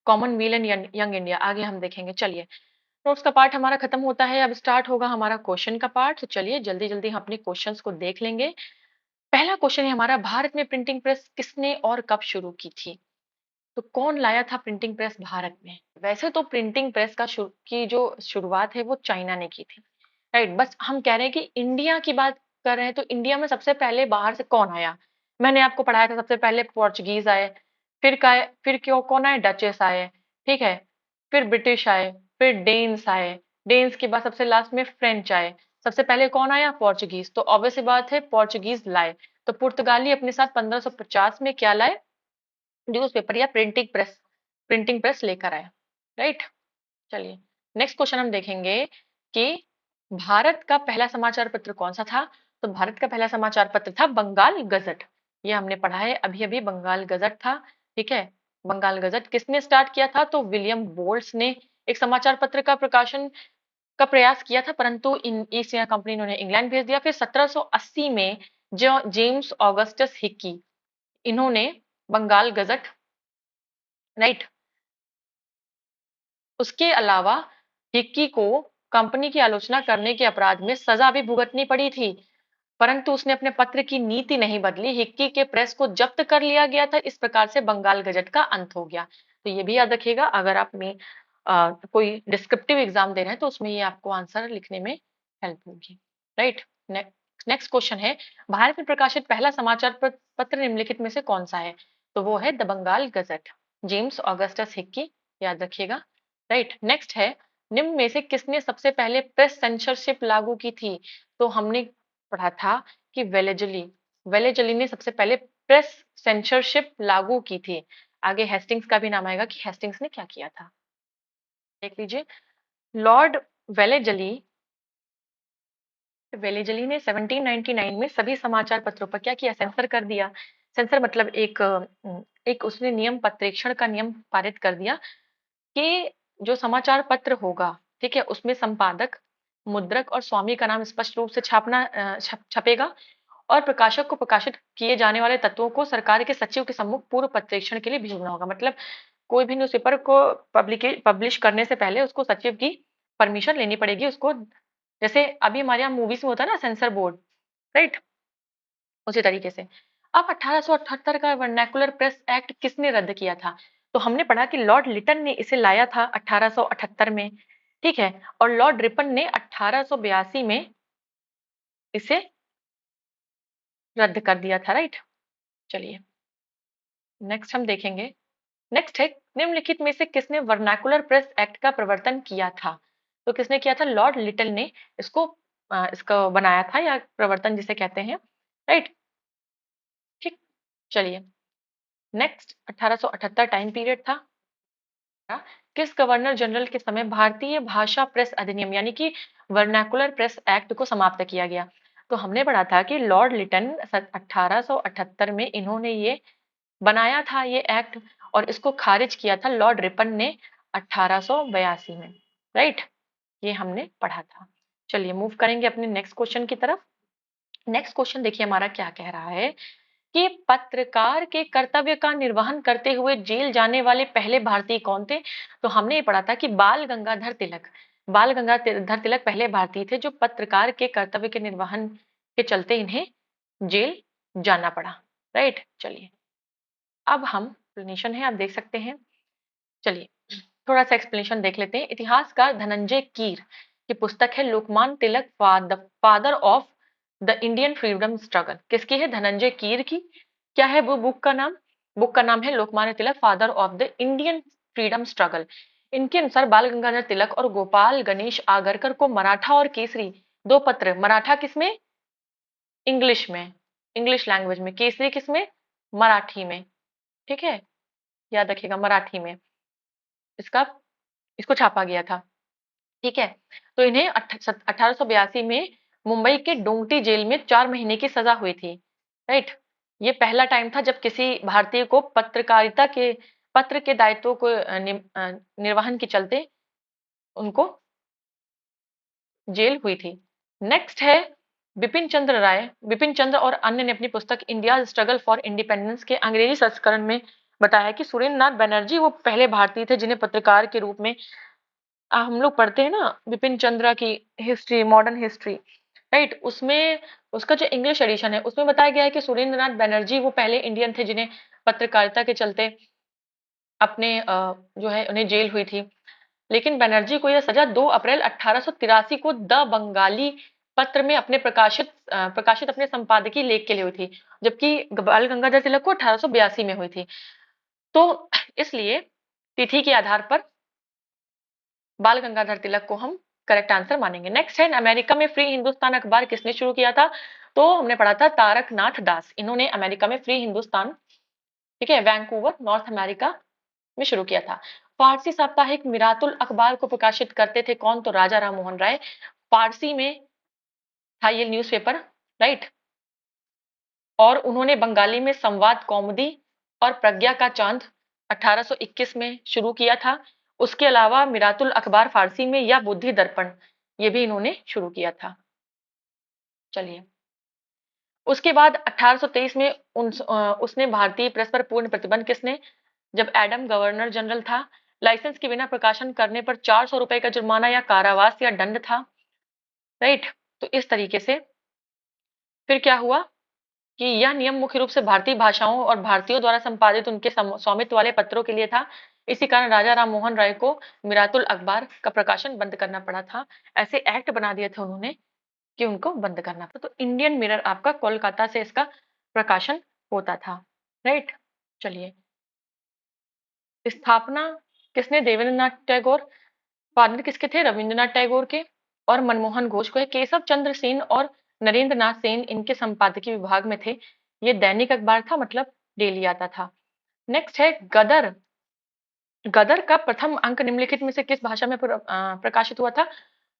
कॉमनवेल एंड यंग इंडिया आगे हम देखेंगे। चलिए, नोट्स का पार्ट हमारा खत्म होता है, अब स्टार्ट होगा हमारा क्वेश्चन का पार्ट। तो चलिए जल्दी जल्दी हम अपने क्वेश्चंस को देख लेंगे। पहला क्वेश्चन है हमारा, भारत में प्रिंटिंग प्रेस किसने और कब शुरू की थी? तो कौन लाया था प्रिंटिंग प्रेस भारत में? वैसे तो प्रिंटिंग प्रेस की जो शुरुआत है वो चाइना ने की थी। राइट, बस हम कह रहे हैं कि इंडिया की बात कर रहे हैं, तो इंडिया में सबसे पहले बाहर से कौन आया? मैंने आपको पढ़ाया था, सबसे पहले पोर्चुगीज आए, फिर क्यों कौन आए? डचेस आए। ठीक है, फिर ब्रिटिश आए, फिर डेन्स आए, डेन्स के बाद सबसे लास्ट में फ्रेंच आए। सबसे पहले कौन आया? पोर्चुगीज। तो ऑब्वियस सी बात है पोर्चुगीज लाए। तो पुर्तगाली अपने साथ 1550 में क्या लाए? न्यूज़पेपर या प्रिंटिंग प्रेस लेकर आए। राइट, चलिए नेक्स्ट क्वेश्चन हम देखेंगे कि भारत का पहला समाचार पत्र कौन सा था? तो भारत का पहला समाचार पत्र था बंगाल गजट। ये हमने पढ़ा है अभी अभी, बंगाल गजट था। ठीक है, बंगाल गजट किसने स्टार्ट किया था? तो विलियम बोल्ट्स ने एक समाचार पत्र का प्रकाशन का प्रयास किया था, परंतु ईस्ट इंडिया कंपनी ने उन्हें इंग्लैंड भेज दिया। फिर 1780 में जो जेम्स ऑगस्टस हिक्की, इन्होंने बंगाल गजट, राइट, उसके अलावा हिक्की को कंपनी की आलोचना करने के अपराध में सजा भी भुगतनी पड़ी थी, परंतु उसने अपने पत्र की नीति नहीं बदली। हिक्की के प्रेस को जब्त कर लिया गया था। इस प्रकार से बंगाल गजट का अंत हो गया। तो ये भी याद रखिएगा, अगर आप में कोई डिस्क्रिप्टिव एग्जाम दे रहे हैं तो उसमें ये आपको आंसर लिखने में हेल्प होगी। राइट, नेक्स्ट क्वेश्चन है, भारत में प्रकाशित पहला समाचार पत्र निम्नलिखित में से कौन सा है? तो वो है the Bengal Gazette, James Augustus Hicky, याद रखिएगा। राइट, नेक्स्ट है, निम्न में से किसने सबसे पहले प्रेस सेंसरशिप लागू की थी? तो हमने पढ़ा था कि वेलेजली, वेलेजली ने सबसे पहले प्रेस सेंसरशिप लागू की थी। आगे हेस्टिंग्स का भी नाम आएगा कि हेस्टिंग्स ने क्या किया था। देख लीजिए, लॉर्ड वेलेजली, वेलेजली ने 1799 में सभी समाचार पत्रों पर क्या किया? सेंसर कर दिया। सेंसर मतलब एक उसने नियम, पत्रेक्षण का नियम पारित कर दिया कि जो समाचार पत्र होगा, ठीक है, उसमें संपादक, मुद्रक और स्वामी का नाम स्पष्ट रूप से छपेगा, और प्रकाशक को प्रकाशित किए जाने वाले तत्वों को सरकार के सचिव के सम्मुख पूर्व परीक्षण के लिए भेजना होगा। मतलब कोई भी न्यूज़पेपर को पब्लिश करने से पहले उसको सचिव की परमिशन लेनी पड़ेगी उसको। जैसे अभी हमारे यहाँ मूवीज में होता है ना सेंसर बोर्ड, राइट, उसी तरीके से। अब 1878 का वर्नाकुलर प्रेस एक्ट किसने रद्द किया था? तो हमने पढ़ा कि लॉर्ड लिटन ने इसे लाया था 1878 में, ठीक है, और लॉर्ड रिपन ने 1882 में इसे रद्द कर दिया था, राइट। चलिए नेक्स्ट हम देखेंगे। नेक्स्ट है, निम्नलिखित में से किसने वर्नाकुलर प्रेस एक्ट का प्रवर्तन किया था? तो किसने किया था? लॉर्ड लिटल ने इसको इसको बनाया था, या प्रवर्तन जिसे कहते हैं, राइट। ठीक, चलिए नेक्स्ट 1878 टाइम पीरियड था। किस गवर्नर जनरल के समय भारतीय भाषा प्रेस अधिनियम यानी कि वर्नाकुलर प्रेस एक्ट को समाप्त किया गया? तो हमने पढ़ा था कि लॉर्ड लिटन 1878 में इन्होंने ये बनाया था ये एक्ट, और इसको खारिज किया था लॉर्ड रिपन ने 1882 में, राइट। ये हमने पढ़ा था। चलिए मूव करेंगे अपने नेक्स्ट क्वेश्चन की तरफ। नेक्स्ट क्वेश्चन देखिए हमारा क्या कह रहा है कि पत्रकार के कर्तव्य का निर्वहन करते हुए जेल जाने वाले पहले भारतीय कौन थे? तो हमने ये पढ़ा था कि बाल गंगाधर तिलक पहले भारतीय थे जो पत्रकार के कर्तव्य के निर्वहन के चलते इन्हें जेल जाना पड़ा, राइट। चलिए अब हम एक्सप्लेनेशन है, आप देख सकते हैं। चलिए थोड़ा सा एक्सप्लेनेशन देख लेते हैं। इतिहासकार धनंजय कीर की पुस्तक है Lokmanya Tilak father of the Indian freedom struggle. किसकी है? धनंजय कीर की। क्या है वो बुक का नाम? बुक का नाम है Lokmanya Tilak father of the Indian freedom struggle. इनके अनुसार बाल गंगाधर तिलक और गोपाल गणेश आगरकर को मराठा और केसरी दो पत्र, मराठा किसमें? इंग्लिश में, इंग्लिश लैंग्वेज में, केसरी किसमें? मराठी में, ठीक है, याद रखिएगा मराठी में इसका इसको छापा गया था, ठीक है। तो इन्हें 1882 में मुंबई के डोंगटी जेल में 4 महीने की सजा हुई थी, राइट। ये पहला टाइम था जब किसी भारतीय को पत्रकारिता के पत्र के दायित्वों को निर्वहन के चलते उनको जेल हुई थी। नेक्स्ट है बिपिन चंद्र राय। बिपिन चंद्र और अन्य ने अपनी पुस्तक इंडिया स्ट्रगल फॉर इंडिपेंडेंस के अंग्रेजी संस्करण में बताया कि सुरेंद्र नाथ बनर्जी वो पहले भारतीय थे जिन्हें पत्रकार के रूप में हम लोग पढ़ते हैं ना बिपिन चंद्र की हिस्ट्री, मॉडर्न हिस्ट्री, राइट। उसमें उसका जो इंग्लिश एडिशन है उसमें बताया गया है कि सुरेंद्र नाथ बनर्जी वो पहले इंडियन थे जिन्हें पत्रकारिता के चलते अपने जो है उन्हें जेल हुई थी। लेकिन बनर्जी को यह सजा 2 अप्रैल 1883 को द बंगाली पत्र में अपने प्रकाशित अपने संपादकीय लेख के लिए हुई थी, जबकि बाल गंगाधर तिलक को 1882 में हुई थी। तो इसलिए तिथि के आधार पर बाल गंगाधर तिलक को हम करेक्ट आंसर मानेंगे। नेक्स्ट है अमेरिका में फ्री हिंदुस्तान अखबार किसने शुरू किया था? तो हमने पढ़ा था तारकनाथ दास। इन्होंने अमेरिका में फ्री हिंदुस्तान, ठीक है, वैंकूवर नॉर्थ अमेरिका में शुरू किया था। फारसी साप्ताहिक मिरातुल अखबार को प्रकाशित करते थे कौन? तो राजा राम मोहन राय। फारसी में था ये न्यूज़पेपर, राइट। और उन्होंने बंगाली में संवाद कौमुदी और प्रज्ञा का चांद 1821 में शुरू किया था। उसके अलावा मिरातुल अखबार फारसी में या बुद्धि दर्पण ये भी इन्होंने शुरू किया था। चलिए उसके बाद 1823 में उसने भारतीय प्रेस पर पूर्ण प्रतिबंध किसने? जब एडम गवर्नर जनरल था। लाइसेंस के बिना प्रकाशन करने पर 400 रुपए का जुर्माना या कारावास या दंड था, राइट। तो इस तरीके से फिर क्या हुआ कि यह नियम मुख्य रूप से भारतीय भाषाओं और भारतीयों द्वारा संपादित उनके स्वामित्व वाले पत्रों के लिए था। इसी कारण राजा राम मोहन राय को मिरातुल अखबार का प्रकाशन बंद करना पड़ा था। ऐसे एक्ट बना दिए थे उन्होंने कि उनको बंद करना था। तो इंडियन मिरर आपका कोलकाता से इसका प्रकाशन होता था, राइट। चलिए स्थापना किसने? देवेंद्रनाथ टैगोर। फादर किसके थे? रविंद्रनाथ टैगोर के। और मनमोहन घोष को है। केशव चंद्र सेन और नरेंद्र नाथ सेन इनके संपादकीय विभाग में थे। ये दैनिक अखबार था, मतलब डेली आता था। नेक्स्ट है गदर। गदर का प्रथम अंक निम्नलिखित में से किस भाषा में प्रकाशित हुआ था?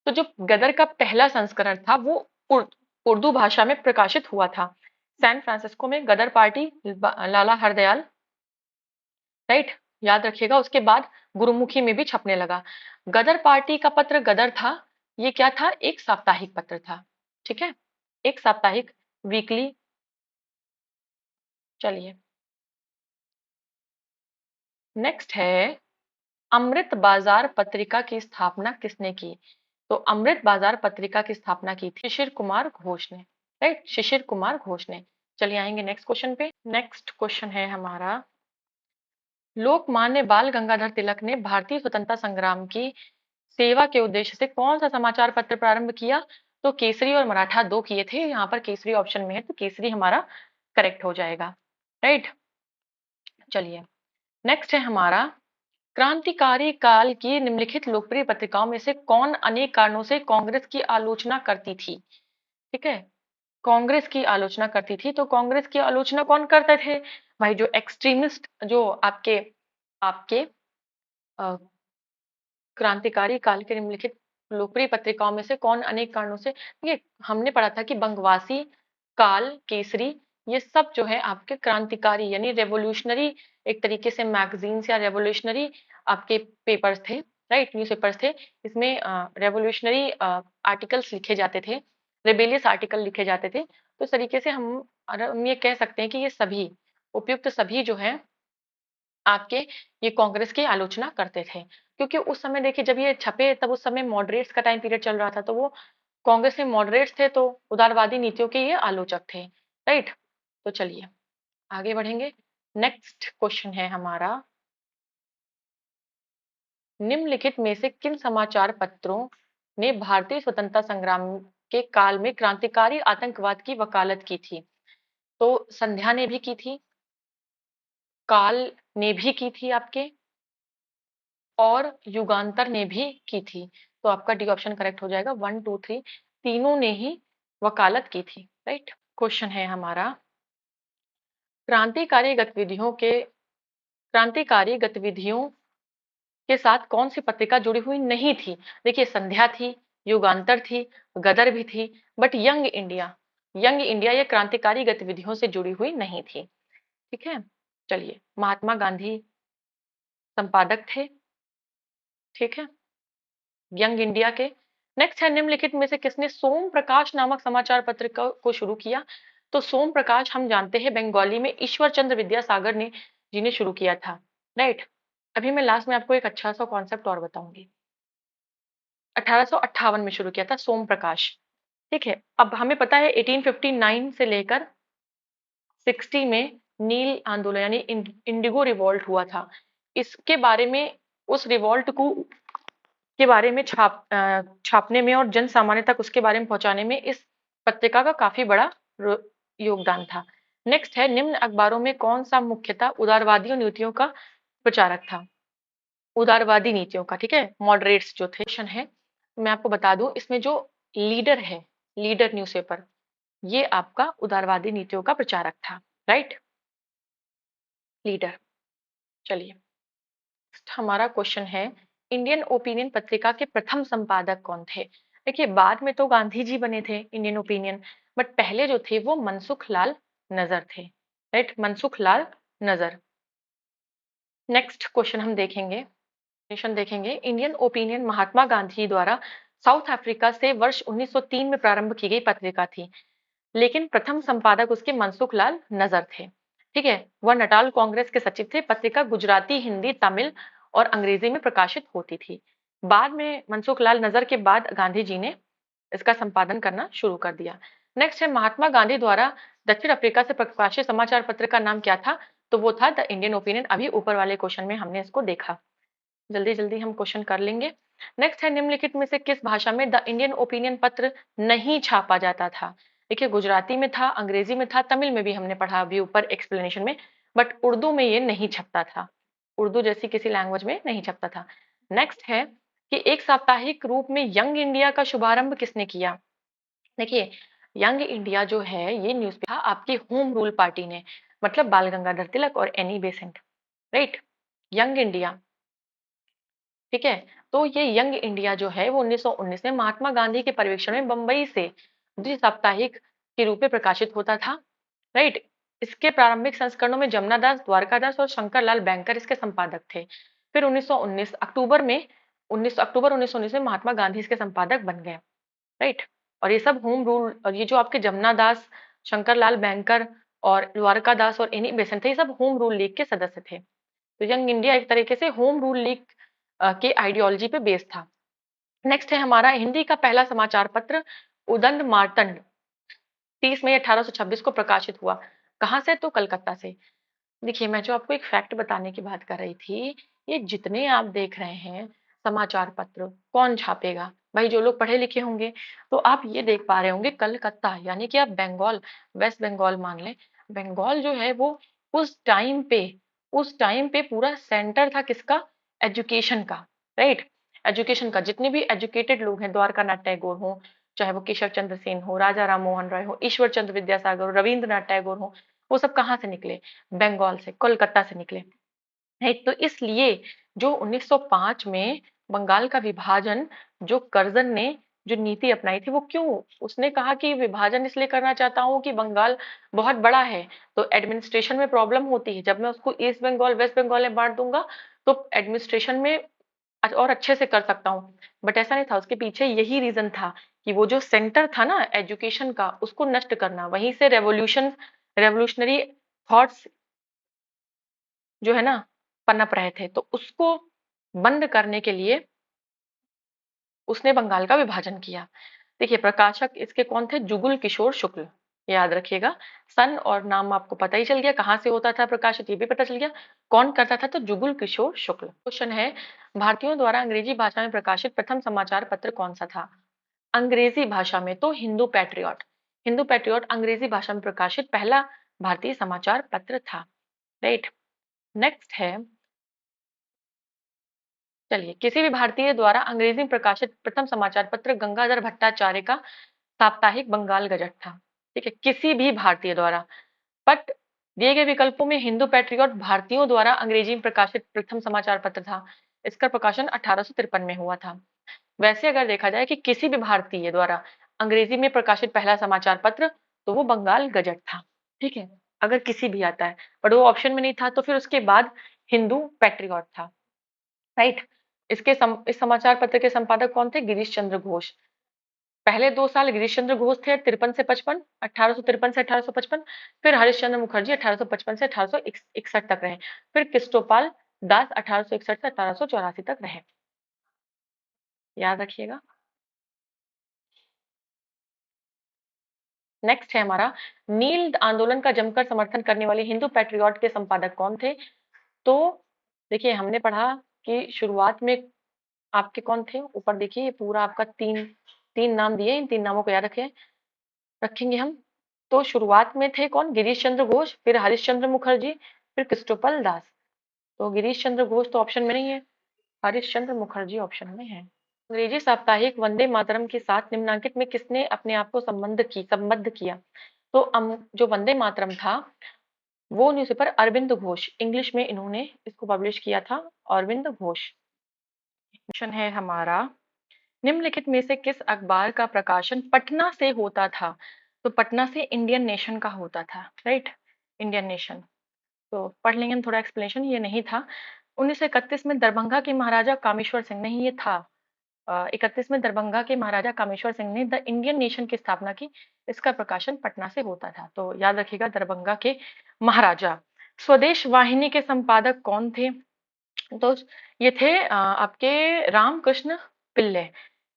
तो जो गदर का पहला संस्करण था वो उर्दू भाषा में प्रकाशित हुआ था। सैन फ्रांसिस्को में गदर पार्टी लाला हरदयाल, राइट, याद रखिएगा। उसके बाद गुरुमुखी में भी छपने लगा। गदर पार्टी का पत्र गदर था। ये क्या था? एक साप्ताहिक पत्र था, ठीक है, एक साप्ताहिक वीकली। चलिए नेक्स्ट है अमृत बाजार पत्रिका की स्थापना किसने की? तो अमृत बाजार पत्रिका की स्थापना की थी शिशिर कुमार घोष ने, राइट, शिशिर कुमार घोष ने। चलिए आएंगे नेक्स्ट क्वेश्चन पे। नेक्स्ट क्वेश्चन है हमारा लोकमान्य बाल गंगाधर तिलक ने भारतीय स्वतंत्रता संग्राम की सेवा के उद्देश्य से कौन सा समाचार पत्र प्रारंभ किया? तो केसरी और मराठा दो किए थे। यहाँ पर केसरी ऑप्शन में है तो केसरी हमारा करेक्ट हो जाएगा। राइट, चलिए नेक्स्ट है हमारा, क्रांतिकारी काल की निम्नलिखित लोकप्रिय पत्रिकाओं में से कौन अनेक कारणों से कांग्रेस की आलोचना करती थी? ठीक है, कांग्रेस की आलोचना करती थी। तो कांग्रेस की आलोचना कौन करते थे? भाई जो एक्सट्रीमिस्ट, जो आपके आपके अ, क्रांतिकारी काल के निम्नलिखित लोकप्रिय पत्रिकाओं में से कौन अनेक कारणों से, ये हमने पढ़ा था कि बंगवासी, काल, केसरी, ये सब जो है आपके क्रांतिकारी यानी रेवोल्यूशनरी एक तरीके से मैगजीन्स या रेवोल्यूशनरी आपके पेपर्स थे। राइट, न्यूज़पेपर्स थे। इसमें रेवोल्यूशनरी आर्टिकल्स लिखे जाते थे, रेबेलियस आर्टिकल लिखे जाते थे। तो इस तरीके से हम ये कह सकते हैं कि ये सभी उपयुक्त सभी जो है आपके ये कांग्रेस की आलोचना करते थे, क्योंकि उस समय देखिए जब ये छपे तब उस समय मॉडरेट्स का टाइम पीरियड चल रहा था, तो वो कांग्रेस में मॉडरेट्स थे, तो उदारवादी नीतियों के ये आलोचक थे। राइट, तो चलिए आगे बढ़ेंगे। नेक्स्ट क्वेश्चन है हमारा, निम्नलिखित में से किन समाचार पत्रों ने भारतीय स्वतंत्रता संग्राम के काल में क्रांतिकारी आतंकवाद की वकालत की थी? तो संध्या ने भी की थी, काल ने भी की थी आपके, और युगांतर ने भी की थी। तो आपका डी ऑप्शन करेक्ट हो जाएगा। 1 2 3 तीनों ने ही वकालत की थी। राइट, क्वेश्चन है हमारा, क्रांतिकारी गतिविधियों के क्रांतिकारी गतिविधियों के साथ कौन सी पत्रिका जुड़ी हुई नहीं थी? देखिए संध्या थी, युगांतर थी, गदर भी थी, बट यंग इंडिया ये क्रांतिकारी गतिविधियों से जुड़ी हुई नहीं थी। ठीक है, चलिए महात्मा गांधी संपादक थे। ठीक है, यंग इंडिया के। नेक्स्ट है, निम्नलिखित में से किसने सोम प्रकाश नामक समाचार पत्र को शुरू किया? तो सोम प्रकाश हम जानते हैं बंगाली में ईश्वर चंद्र विद्यासागर ने जी ने शुरू किया था। राइट, अभी मैं लास्ट में आपको एक अच्छा सा कॉन्सेप्ट और बताऊंगी। 1858 में शुरू किया था सोम प्रकाश। ठीक है, अब हमें पता है 1859 से लेकर 60 में नील आंदोलन यानी इंडिगो रिवॉल्ट हुआ था। इसके बारे में, उस रिवॉल्ट को के बारे में छापने में और जन सामान्य तक उसके बारे में पहुंचाने में इस पत्रिका का काफी बड़ा योगदान था। नेक्स्ट है, निम्न अखबारों में कौन सा मुख्यतः उदारवादी नीतियों का प्रचारक था? उदारवादी नीतियों का, ठीक है, मॉडरेट्स जो थे। क्वेश्चन है, मैं आपको बता दूं, इसमें जो लीडर है, लीडर न्यूज़पेपर, ये आपका उदारवादी नीतियों का प्रचारक था। Right, leader. चलिए हमारा क्वेश्चन है, इंडियन ओपिनियन पत्रिका के प्रथम संपादक कौन थे? देखिए बाद में तो गांधी जी बने थे इंडियन ओपिनियन, बट पहले जो थे वो मनसुख लाल नजर थे। राइट, मनसुख लाल नजर। नेक्स्ट क्वेश्चन हम देखेंगे, देखेंगे, इंडियन ओपिनियन महात्मा गांधी द्वारा साउथ अफ्रीका से वर्ष 1903 में प्रारंभ की गई पत्रिका थी, लेकिन प्रथम संपादक उसके मनसुख लाल नजर थे। ठीक है, वह नटाल कांग्रेस के सचिव थे। पत्रिका गुजराती, हिंदी, तमिल और अंग्रेजी में प्रकाशित होती थी। बाद में मनसुख लाल नजर के बाद गांधी जी ने इसका संपादन करना शुरू कर दिया। नेक्स्ट है, महात्मा गांधी द्वारा दक्षिण अफ्रीका से प्रकाशित समाचार पत्र का नाम क्या था? तो वो था द इंडियन ओपिनियन। अभी ऊपर वाले क्वेश्चन में हमने इसको देखा। जल्दी जल्दी हम क्वेश्चन कर लेंगे। नेक्स्ट है, निम्नलिखित में से किस भाषा में द इंडियन ओपिनियन पत्र नहीं छापा जाता था? देखिए गुजराती में था, अंग्रेजी में था, तमिल में भी हमने पढ़ा अभी ऊपर एक्सप्लेनेशन में, बट उर्दू में ये नहीं छपता था। उर्दू जैसी किसी लैंग्वेज में नहीं छपता था। नेक्स्ट है कि एक साप्ताहिक रूप में यंग इंडिया का शुभारंभ किसने किया? देखिए यंग इंडिया जो है ये न्यूज़पेपर आपकी होम रूल पार्टी ने, मतलब बाल गंगाधर तिलक और Annie Besant. Right, young India. ठीक है, तो ये यंग इंडिया जो है वो 1919 में महात्मा गांधी के पर्यवेक्षण में बंबई से द्विसाप्ताहिक के रूप में प्रकाशित होता था। राइट, इसके प्रारंभिक संस्करणों में जमुनादास, द्वारकादास और शंकर लाल बैंकर इसके संपादक थे। फिर 1919 अक्टूबर में 1919 में महात्मा गांधी इसके संपादक बन गए। राइट, और ये सब होम रूल, और ये जो आपके जमुनादास, शंकर लाल बैंकर और द्वारकादास और एनी बेसेंट थे, ये सब होम रूल लीग के सदस्य थे। तो यंग इंडिया एक तरीके से होम रूल लीग के आइडियोलॉजी पे बेस्ड था। नेक्स्ट है हमारा, हिंदी का पहला समाचार पत्र उदंड मार्तंड 30 मई 1826 को प्रकाशित हुआ। कहां से? तो कलकत्ता से। देखिए, मैं जो आपको एक फैक्ट बताने की बात कर रही थी, ये जितने आप देख रहे हैं समाचार पत्र, कौन छापेगा? भाई जो लोग पढ़े-लिखे होंगे। तो आप ये देख पा रहे होंगे कलकत्ता यानी कि आप बंगाल, वेस्ट बंगाल मान लें। बंगाल जो है वो उस टाइम पे उस टाइम पे पूरा सेंटर था किसका? एजुकेशन का, राइट? एजुकेशन का। जितने भी एजुकेटेड लोग हैं, द्वारकानाथ टैगोर हों, चाहे वो केशव चंद्र सेन हो, राजा राम मोहन राय हो, ईश्वर चंद्र विद्यासागर हो, रवींद्रनाथ टैगोर हो, वो सब कहाँ से निकले? बंगाल से, कोलकाता से निकले। राइट? तो इसलिए जो 1905 में बंगाल का विभाजन जो कर्जन ने जो नीति अपनाई थी वो क्यों? उसने कहा कि विभाजन इसलिए करना चाहता हूँ कि बंगाल बहुत बड़ा है, तो एडमिनिस्ट्रेशन में प्रॉब्लम होती है। जब मैं उसको ईस्ट बंगाल, वेस्ट बंगाल में बाँट दूँगा, तो एडमिनिस्ट्रेशन में और अच्छे से कर सकता हूँ। बट ऐसा नहीं था, उसके पीछे यही रीज़न था कि वो जो सेंटर था ना एजुकेशन का, उसको नष्ट करना। वहीं से रेवोल्यूशनरी थॉट्स जो है ना पनप रहे थे, तो उसको बंद करने के लिए उसने बंगाल का विभाजन किया। देखिए प्रकाशक इसके कौन थे? जुगुल किशोर शुक्ल, याद रखिएगा। सन और नाम आपको पता ही चल गया, कहाँ से होता था प्रकाशित ये भी पता चल गया। कौन करता था? तो जुगुल किशोर शुक्ल। क्वेश्चन है, भारतीयों द्वारा अंग्रेजी भाषा में प्रकाशित प्रथम समाचार पत्र कौन सा था? अंग्रेजी भाषा में तो हिंदू पैट्रियट। हिंदू पैट्रियट अंग्रेजी भाषा में प्रकाशित पहला भारतीय समाचार पत्र था, राइट? नेक्स्ट है, चलिए, किसी भी भारतीय द्वारा अंग्रेजी में प्रकाशित प्रथम समाचार पत्र गंगाधर भट्टाचार्य का साप्ताहिक बंगाल गजट था। ठीक है, किसी भी भारतीय द्वारा। बट दिए गए विकल्पों में हिंदू पैट्रियट भारतीयों द्वारा अंग्रेजी में प्रकाशित प्रथम समाचार पत्र था। इसका प्रकाशन 1853 में हुआ था। वैसे अगर देखा जाए कि किसी भी भारतीय द्वारा अंग्रेजी में प्रकाशित पहला समाचार पत्र, तो वो बंगाल गजट था। ठीक है, अगर किसी भी आता है, बट वो ऑप्शन में नहीं था, तो फिर उसके बाद हिंदू पैट्रियट था, राइट? इस समाचार पत्र के संपादक कौन थे? गिरीश चंद्र घोष। पहले 2 साल गिरीश चंद्र घोष थे 53 से 55, 1853 से 1855, फिर हरिश्चंद्र मुखर्जी 1855 से 1861 तक रहे, फिर कृष्णपाल दास 1861 से 1884 तक रहे। याद रखिएगा। नेक्स्ट है हमारा, नील आंदोलन का जमकर समर्थन करने वाले हिंदू पैट्रियट के संपादक कौन थे? तो देखिए हमने पढ़ा कि शुरुआत में आपके कौन थे? ऊपर देखिए ये पूरा आपका 3 नाम दिए, इन 3 नामों को याद रखेंगे हम। तो शुरुआत में थे कौन? गिरीश चंद्र घोष, फिर हरिश्चंद्र मुखर्जी, फिर कृष्णपाल दास। तो गिरीश चंद्र घोष तो ऑप्शन में नहीं है, हरिश्चंद्र मुखर्जी ऑप्शन में है। अंग्रेजी साप्ताहिक वंदे मातरम के साथ निम्नलिखित में किसने अपने आप को संबद्ध किया? तो जो वंदे मातरम था वो न्यूज़पेपर अरविंद घोष, इंग्लिश में इन्होंने इसको पब्लिश किया था, अरविंद घोष। क्वेश्चन है हमारा, निम्नलिखित में से किस अखबार का प्रकाशन पटना से होता था? तो पटना से इंडियन नेशन का होता था, राइट? Indian nation. तो पढ़ लेंगे हम थोड़ा एक्सप्लेनेशन, ये नहीं था। 1931 में दरभंगा के महाराजा कामेश्वर सिंह, नहीं ये था। 31 में दरभंगा के महाराजा कामेश्वर सिंह ने द इंडियन नेशन की स्थापना की। इसका प्रकाशन पटना से होता था। तो याद रखिएगा दरभंगा के महाराजा। स्वदेश वाहिनी के संपादक कौन थे? तो ये थे आपके रामकृष्ण पिल्ले।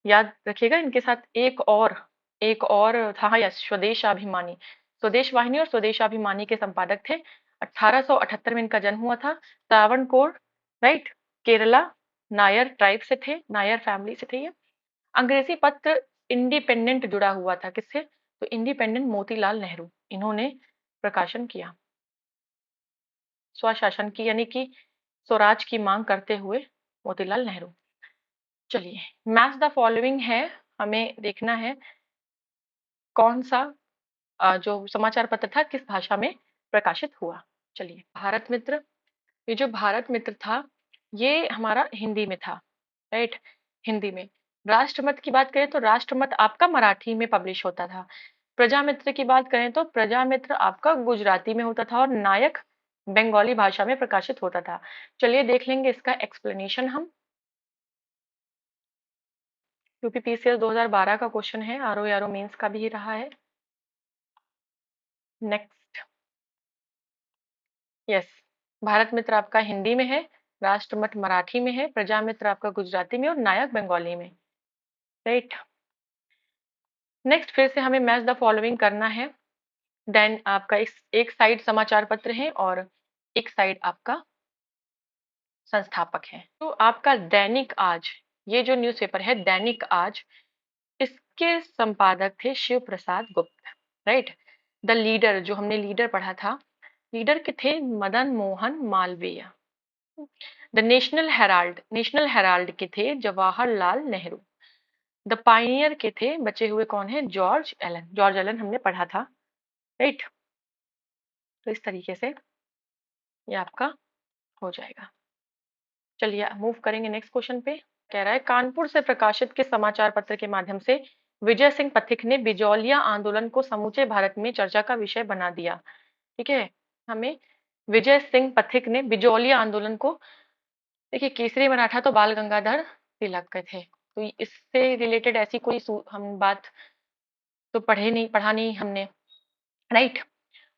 याद रखिएगा इनके साथ एक और था, यस, स्वदेशाभिमानी। स्वदेश वाहिनी और स्वदेशाभिमानी के संपादक थे। 1878 में इनका जन्म हुआ था। त्रावणकोर, राइट, केरला, नायर ट्राइब से थे, नायर फैमिली से थे ये। अंग्रेजी पत्र इंडिपेंडेंट जुड़ा हुआ था किससे? तो इंडिपेंडेंट मोतीलाल नेहरू, इन्होंने प्रकाशन किया। स्वशासन की यानी कि स्वराज की मांग करते हुए मोतीलाल नेहरू। चलिए, मैच द फॉलोइंग है, हमें देखना है कौन सा जो समाचार पत्र था किस भाषा में प्रकाशित हुआ। चलिए, भारत मित्र, ये जो भारत मित्र था ये हमारा हिंदी में था, राइट? हिंदी में। राष्ट्रमत की बात करें तो राष्ट्रमत आपका मराठी में पब्लिश होता था। प्रजामित्र की बात करें तो प्रजामित्र आपका गुजराती में होता था और नायक बंगाली भाषा में प्रकाशित होता था। चलिए देख लेंगे इसका एक्सप्लेनेशन हम, क्योंकि पीसीएस 2012 का क्वेश्चन है, आरओ आरओ मेंस का भी रहा है। नेक्स्ट, यस, भारत मित्र आपका हिंदी में है, राष्ट्रमत मराठी में है, प्रजामित्र आपका गुजराती में और नायक बंगाली में, राइट? नेक्स्ट, फिर से हमें मैच द फॉलोइंग करना है। देन आपका एक साइड समाचार पत्र है और एक साइड आपका संस्थापक है। तो आपका दैनिक आज, ये जो न्यूज़पेपर है दैनिक आज, इसके संपादक थे शिव प्रसाद गुप्त, राइट। द लीडर, जो हमने लीडर पढ़ा था, लीडर के थे Madan Mohan Malviya. The national Herald के थे जवाहरलाल नेहरू। द पायनियर के थे, बचे हुए कौन है, जॉर्ज एलन हमने पढ़ा था, राइट। तो इस तरीके से ये आपका हो जाएगा। चलिए मूव करेंगे नेक्स्ट क्वेश्चन पे। कह रहा है कानपुर से प्रकाशित के समाचार पत्र के माध्यम से विजय सिंह पथिक ने बिजौलिया आंदोलन को समूचे भारत में चर्चा का विषय बना दिया। ठीक है, हमें विजय सिंह पथिक ने बिजौलिया आंदोलन को, देखिए केसरी मराठा तो बाल गंगाधर तिलक के थे, तो इससे रिलेटेड ऐसी कोई हम बात तो पढ़ा नहीं हमने, राइट।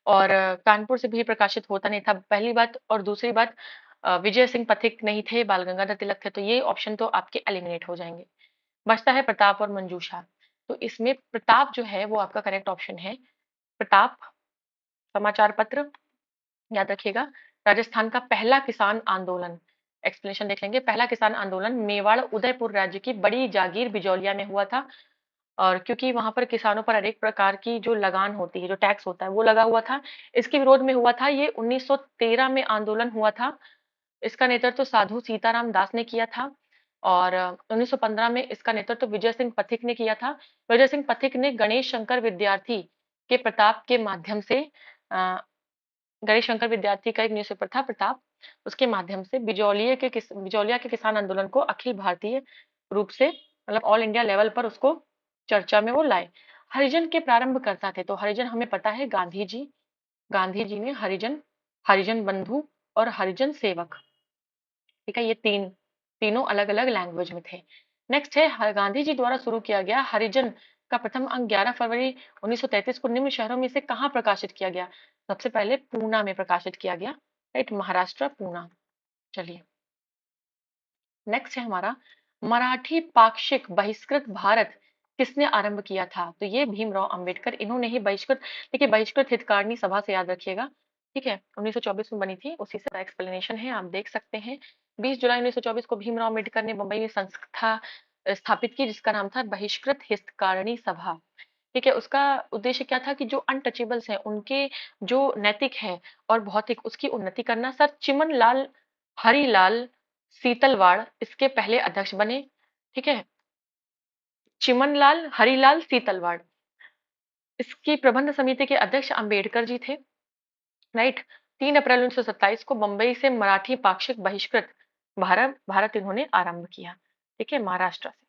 और कानपुर से भी प्रकाशित होता नहीं था, पहली बात। और दूसरी बात, विजय सिंह पथिक नहीं थे, बाल गंगाधर तिलक थे, तो ये ऑप्शन तो आपके एलिमिनेट हो जाएंगे। बचता है प्रताप और मंजूषा। तो इसमें प्रताप जो है वो आपका करेक्ट ऑप्शन है। प्रताप समाचार पत्र, याद रखिएगा। राजस्थान का पहला किसान आंदोलन, एक्सप्लेनेशन देख लेंगे। पहला किसान आंदोलन मेवाड़ उदयपुर राज्य की बड़ी जागीर बिजौलिया में हुआ था, और क्योंकि वहां पर किसानों पर अनेक प्रकार की जो लगान होती है, जो टैक्स होता है, वो लगा हुआ था, इसके विरोध में हुआ था। ये 1913 में आंदोलन हुआ था। इसका नेतृत्व साधु सीताराम दास ने किया था, और 1915 में इसका नेतृत्व विजय सिंह पथिक ने किया था। विजय सिंह पथिक ने गणेश शंकर विद्यार्थी के प्रताप के माध्यम से, अ, गणेश शंकर विद्यार्थी का एक न्यूज़पेपर था प्रताप, उसके माध्यम से बिजौलिया के किसान आंदोलन को अखिल भारतीय रूप से, मतलब ऑल इंडिया लेवल पर उसको चर्चा में वो लाए। हरिजन के प्रारंभकर्ता थे, तो हरिजन हमें पता है गांधी जी ने हरिजन, हरिजन बंधु और हरिजन सेवक, ठीक है, ये तीनों अलग अलग लैंग्वेज में थे। नेक्स्ट है गांधी जी द्वारा शुरू किया गया हरिजन का प्रथम अंक 11 फरवरी 1933 को निम्न शहरों में से कहाँ प्रकाशित किया गया। सबसे पहले पूना में प्रकाशित किया गया, राइट, महाराष्ट्र पूना। चलिए नेक्स्ट है हमारा, मराठी पाक्षिक बहिष्कृत भारत किसने आरंभ किया था। तो ये भीमराव अंबेडकर, इन्होंने ही बहिष्कृत, देखिए बहिष्कृत हितकारिणी सभा से याद रखिएगा, ठीक है, 1924 में बनी थी, उसी से एक्सप्लेनेशन है, आप देख सकते हैं। 20 जुलाई 1924 को भीमराव अंबेडकर ने मुंबई में संस्था स्थापित की, जिसका नाम था बहिष्कृत हितकारिणी सभा। ठीक है, उसका उद्देश्य क्या था कि जो अनटचेबल्स हैं उनके जो नैतिक है और भौतिक, उसकी उन्नति करना। सर चिमन लाल हरिलाल सीतलवाड़ इसके पहले अध्यक्ष बने, ठीक है, चिमनलाल हरिलाल सीतलवाड़, इसकी प्रबंध समिति के अध्यक्ष अंबेडकर जी थे, राइट। 3 अप्रैल 1927 को बंबई से मराठी पाक्षिक बहिष्कृत भारत इन्होंने आरंभ किया, ठीक है, महाराष्ट्र से।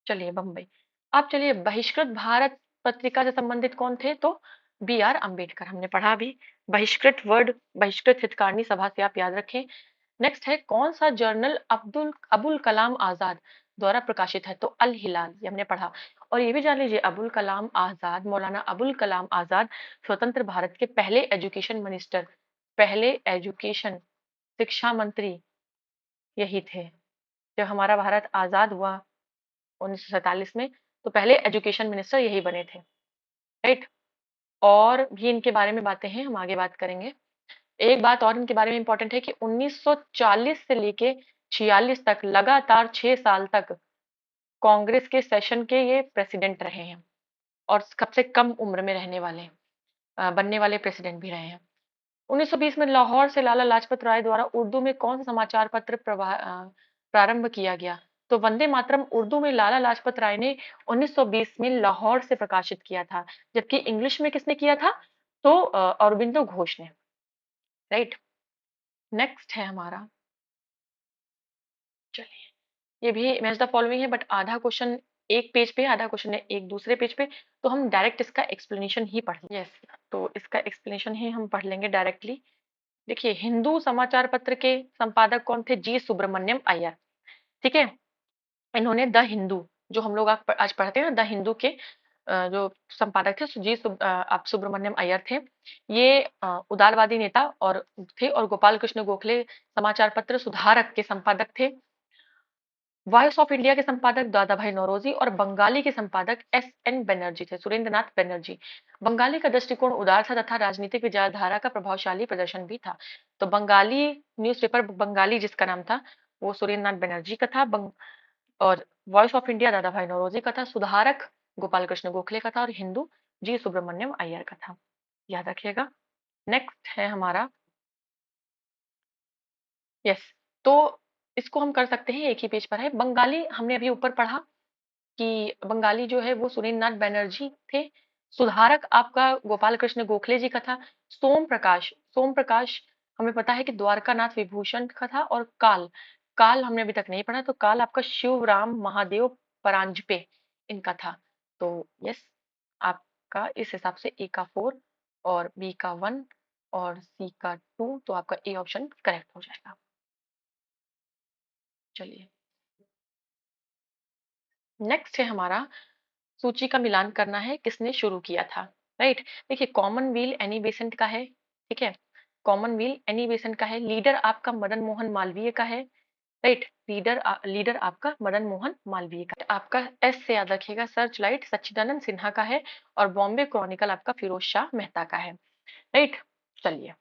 चलिए बंबई। अब चलिए बहिष्कृत भारत पत्रिका से संबंधित कौन थे, तो बी आर अम्बेडकर, हमने पढ़ा भी। बहिष्कृत वर्ड बहिष्कृत हितकारिणी सभा से आप याद रखें। नेक्स्ट है कौन सा जर्नल अबुल कलाम आजाद द्वारा प्रकाशित है, तो अल हिलाल, ये हमने पढ़ा। और ये भी जान लीजिए अबुल कलाम आजाद, मौलाना अबुल कलाम आजाद स्वतंत्र भारत के पहले एजुकेशन मिनिस्टर, पहले एजुकेशन शिक्षा मंत्री यही थे। जब हमारा भारत आजाद हुआ 1947 में, तो पहले एजुकेशन मिनिस्टर यही बने थे, राइट। और भी इनके बारे में बातें हैं, हम आगे बात करेंगे। एक बात और इनके बारे में इंपॉर्टेंट है कि 1940 से लेके 46 तक लगातार 6 साल तक कांग्रेस के सेशन के ये प्रेसिडेंट रहे हैं, और सबसे कम उम्र में रहने वाले बनने वाले प्रेसिडेंट भी रहे हैं। 1920 में लाहौर से लाला लाजपत राय द्वारा उर्दू में कौन सा समाचार पत्र प्रारंभ किया गया, तो वंदे मातरम उर्दू में लाला लाजपत राय ने 1920 में लाहौर से प्रकाशित किया था, जबकि इंग्लिश में किसने किया था, तो अरबिंदो घोष ने, राइट। नेक्स्ट है हमारा, चलिए ये भी मैच द फॉलोइंग है, बट आधा क्वेश्चन एक पेज पे, आधा क्वेश्चन है एक दूसरे पेज पे, तो हम डायरेक्ट इसका एक्सप्लेनेशन ही पढ़ लेंगे। यस, तो इसका एक्सप्लेनेशन ही हम पढ़ लेंगे डायरेक्टली। देखिए हिंदू समाचार पत्र के संपादक कौन थे, जी सुब्रमण्यम अय्यर, ठीक है। इन्होंने द हिंदू, जो हम लोग आज पढ़ते हैं ना, द हिंदू के जो संपादक थे आप सुब्रमण्यम अय्यर थे। ये उदारवादी नेता और थे, और गोपाल कृष्ण गोखले समाचार पत्र सुधारक के संपादक थे। वॉइस ऑफ इंडिया के संपादक दादा भाई नौरोजी और बंगाली के संपादक एस.एन. बनर्जी थे, सुरेंद्रनाथ बनर्जी। बंगाली का दृष्टिकोण उदार था तथा राजनीतिक विचारधारा का प्रभावशाली प्रदर्शन भी था। तो बंगाली न्यूज़पेपर बंगाली जिसका नाम था वो सुरेंद्रनाथ बनर्जी का था, और वॉइस ऑफ इंडिया दादा भाई नौरोजी का था, सुधारक गोपाल कृष्ण गोखले का था और हिंदू जी सुब्रमण्यम अय्यर का था। याद रखिएगा। नेक्स्ट है हमारा, यस, तो इसको हम कर सकते हैं, एक ही पेज पर है। बंगाली हमने अभी ऊपर पढ़ा कि बंगाली जो है वो सुरेंद्रनाथ बैनर्जी थे। सुधारक आपका गोपाल कृष्ण गोखले जी का था। सोम प्रकाश हमें पता है कि द्वारकानाथ विभूषण का था। और काल, काल हमने अभी तक नहीं पढ़ा, तो काल आपका शिवराम महादेव परांजपे इनका था। तो यस, आपका इस हिसाब से ए का 4 और बी का 1 और सी का 2, तो आपका ए ऑप्शन करेक्ट हो जाएगा। चलिए, नेक्स्ट है हमारा, सूची का मिलान करना है, किसने शुरू किया था। राइट, देखिए कॉमनवेल एनी बेसेंट का है। ठीक है, कॉमनवेल एनी बेसेंट का है। लीडर आपका मदन मोहन मालवीय का है। राइट, लीडर आपका मदन मोहन मालवीय का। आपका एस से याद रखिएगा, सर्च लाइट सच्चिदानंद सिन्हा का है। और बॉम्बे क्रॉनिकल आपका फिरोज शाह मेहता का है। राइट, चलिए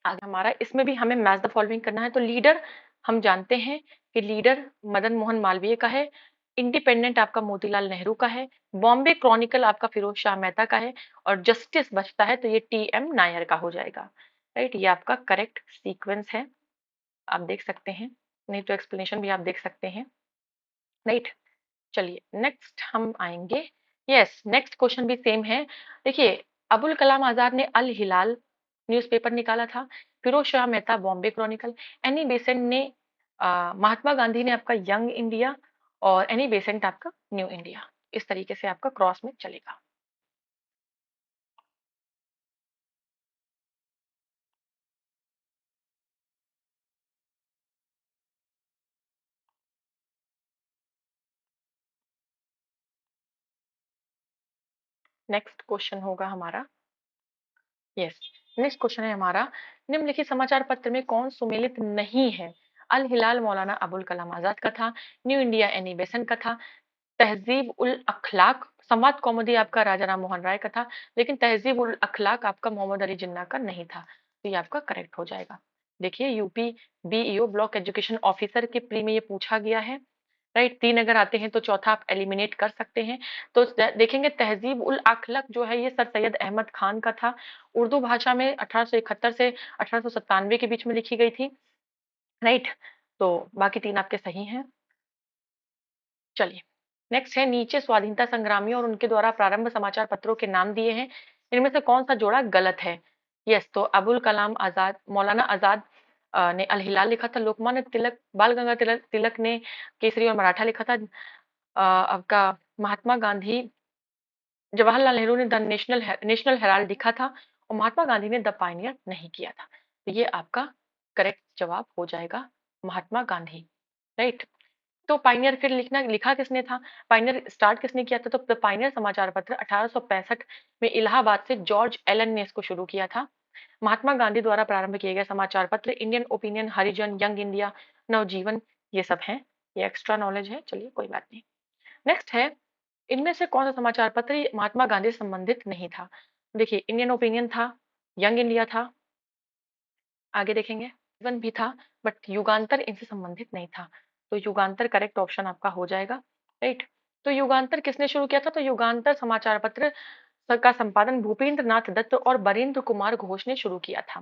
आगे हमारा, इसमें भी हमें मैच द फॉलोइंग करना है। तो लीडर हम जानते हैं कि लीडर मदन मोहन मालवीय का है। इंडिपेंडेंट आपका मोतीलाल नेहरू का है। बॉम्बे क्रॉनिकल आपका फिरोज शाह मेहता का है। और जस्टिस बचता है तो ये टी.एम. नायर का हो जाएगा। राइट, ये आपका करेक्ट सीक्वेंस है, आप देख सकते हैं, नहीं तो एक्सप्लेनेशन भी आप देख सकते हैं। राइट, चलिए नेक्स्ट हम आएंगे। यस, नेक्स्ट क्वेश्चन भी सेम है। देखिए, अबुल कलाम आजाद ने अल हिलाल न्यूज़पेपर निकाला था। Feroz Shah Mehta Bombay Chronicle. Annie Besant ने महात्मा गांधी ने आपका यंग इंडिया। और एनी बेसेंट आपका न्यू इंडिया। इस तरीके से आपका क्रॉस में चलेगा। नेक्स्ट क्वेश्चन होगा हमारा, यस, नेक्स्ट क्वेश्चन है हमारा, निम्नलिखित समाचार पत्र में कौन सुमेलित नहीं है। अल हिलाल मौलाना अबुल कलाम आजाद का था। न्यू इंडिया एनी बेसेंट का था। तहजीब उल अखलाक संवाद कौमुदी आपका राजा राम मोहन राय का था। लेकिन तहजीब उल अखलाक आपका मोहम्मद अली जिन्ना का नहीं था। तो ये आपका करेक्ट हो जाएगा। देखिए, UP BEO block education officer के प्री में ये पूछा गया है। राइट, 3 अगर आते हैं तो चौथा आप एलिमिनेट कर सकते हैं। तो देखेंगे, तहजीब उल अखलाक जो है ये सर सैयद अहमद खान का था। उर्दू भाषा में 1871 से 1897 के बीच में लिखी गई थी। राइट, तो बाकी 3 आपके सही हैं। चलिए, नेक्स्ट है, नीचे स्वाधीनता संग्रामियों और उनके द्वारा प्रारंभ समाचार पत्रों के नाम दिए हैं, इनमें से कौन सा जोड़ा गलत है। यस, तो अबुल कलाम आजाद, मौलाना आजाद ने अल हिलाल लिखा था। लोकमान्य तिलक, बाल गंगाधर तिलक ने केसरी और मराठा लिखा था। आपका महात्मा गांधी, जवाहरलाल नेहरू ने द नेशनल हेराल्ड लिखा था। और महात्मा गांधी ने द पायनियर नहीं किया था। तो ये आपका करेक्ट जवाब हो जाएगा, महात्मा गांधी। राइट, तो पाइनियर फिर लिखा किसने था, पाइनियर स्टार्ट किसने किया था। तो द पाइनियर समाचार पत्र 1865 में इलाहाबाद से जॉर्ज एलन ने इसको शुरू किया था। महात्मा गांधी द्वारा प्रारंभ किए गए समाचार पत्र इंडियन ओपिनियन, हरिजन, यंग इंडिया, नवजीवन, ये सब हैं। ये एक्स्ट्रा नॉलेज है, चलिए कोई बात नहीं। नेक्स्ट है, इनमें से कौन सा समाचार पत्र महात्मा गांधी से संबंधित नहीं था। देखिए, इंडियन ओपिनियन था, यंग इंडिया था, आगे देखेंगे वन भी था, बट युगांतर इनसे संबंधित नहीं था। तो युगांतर करेक्ट ऑप्शन आपका हो जाएगा। राइट, तो युगांतर किसने शुरू किया था। तो युगांतर समाचार पत्र का संपादन भूपेंद्र नाथ दत्त और बरेंद्र कुमार घोष ने शुरू किया था।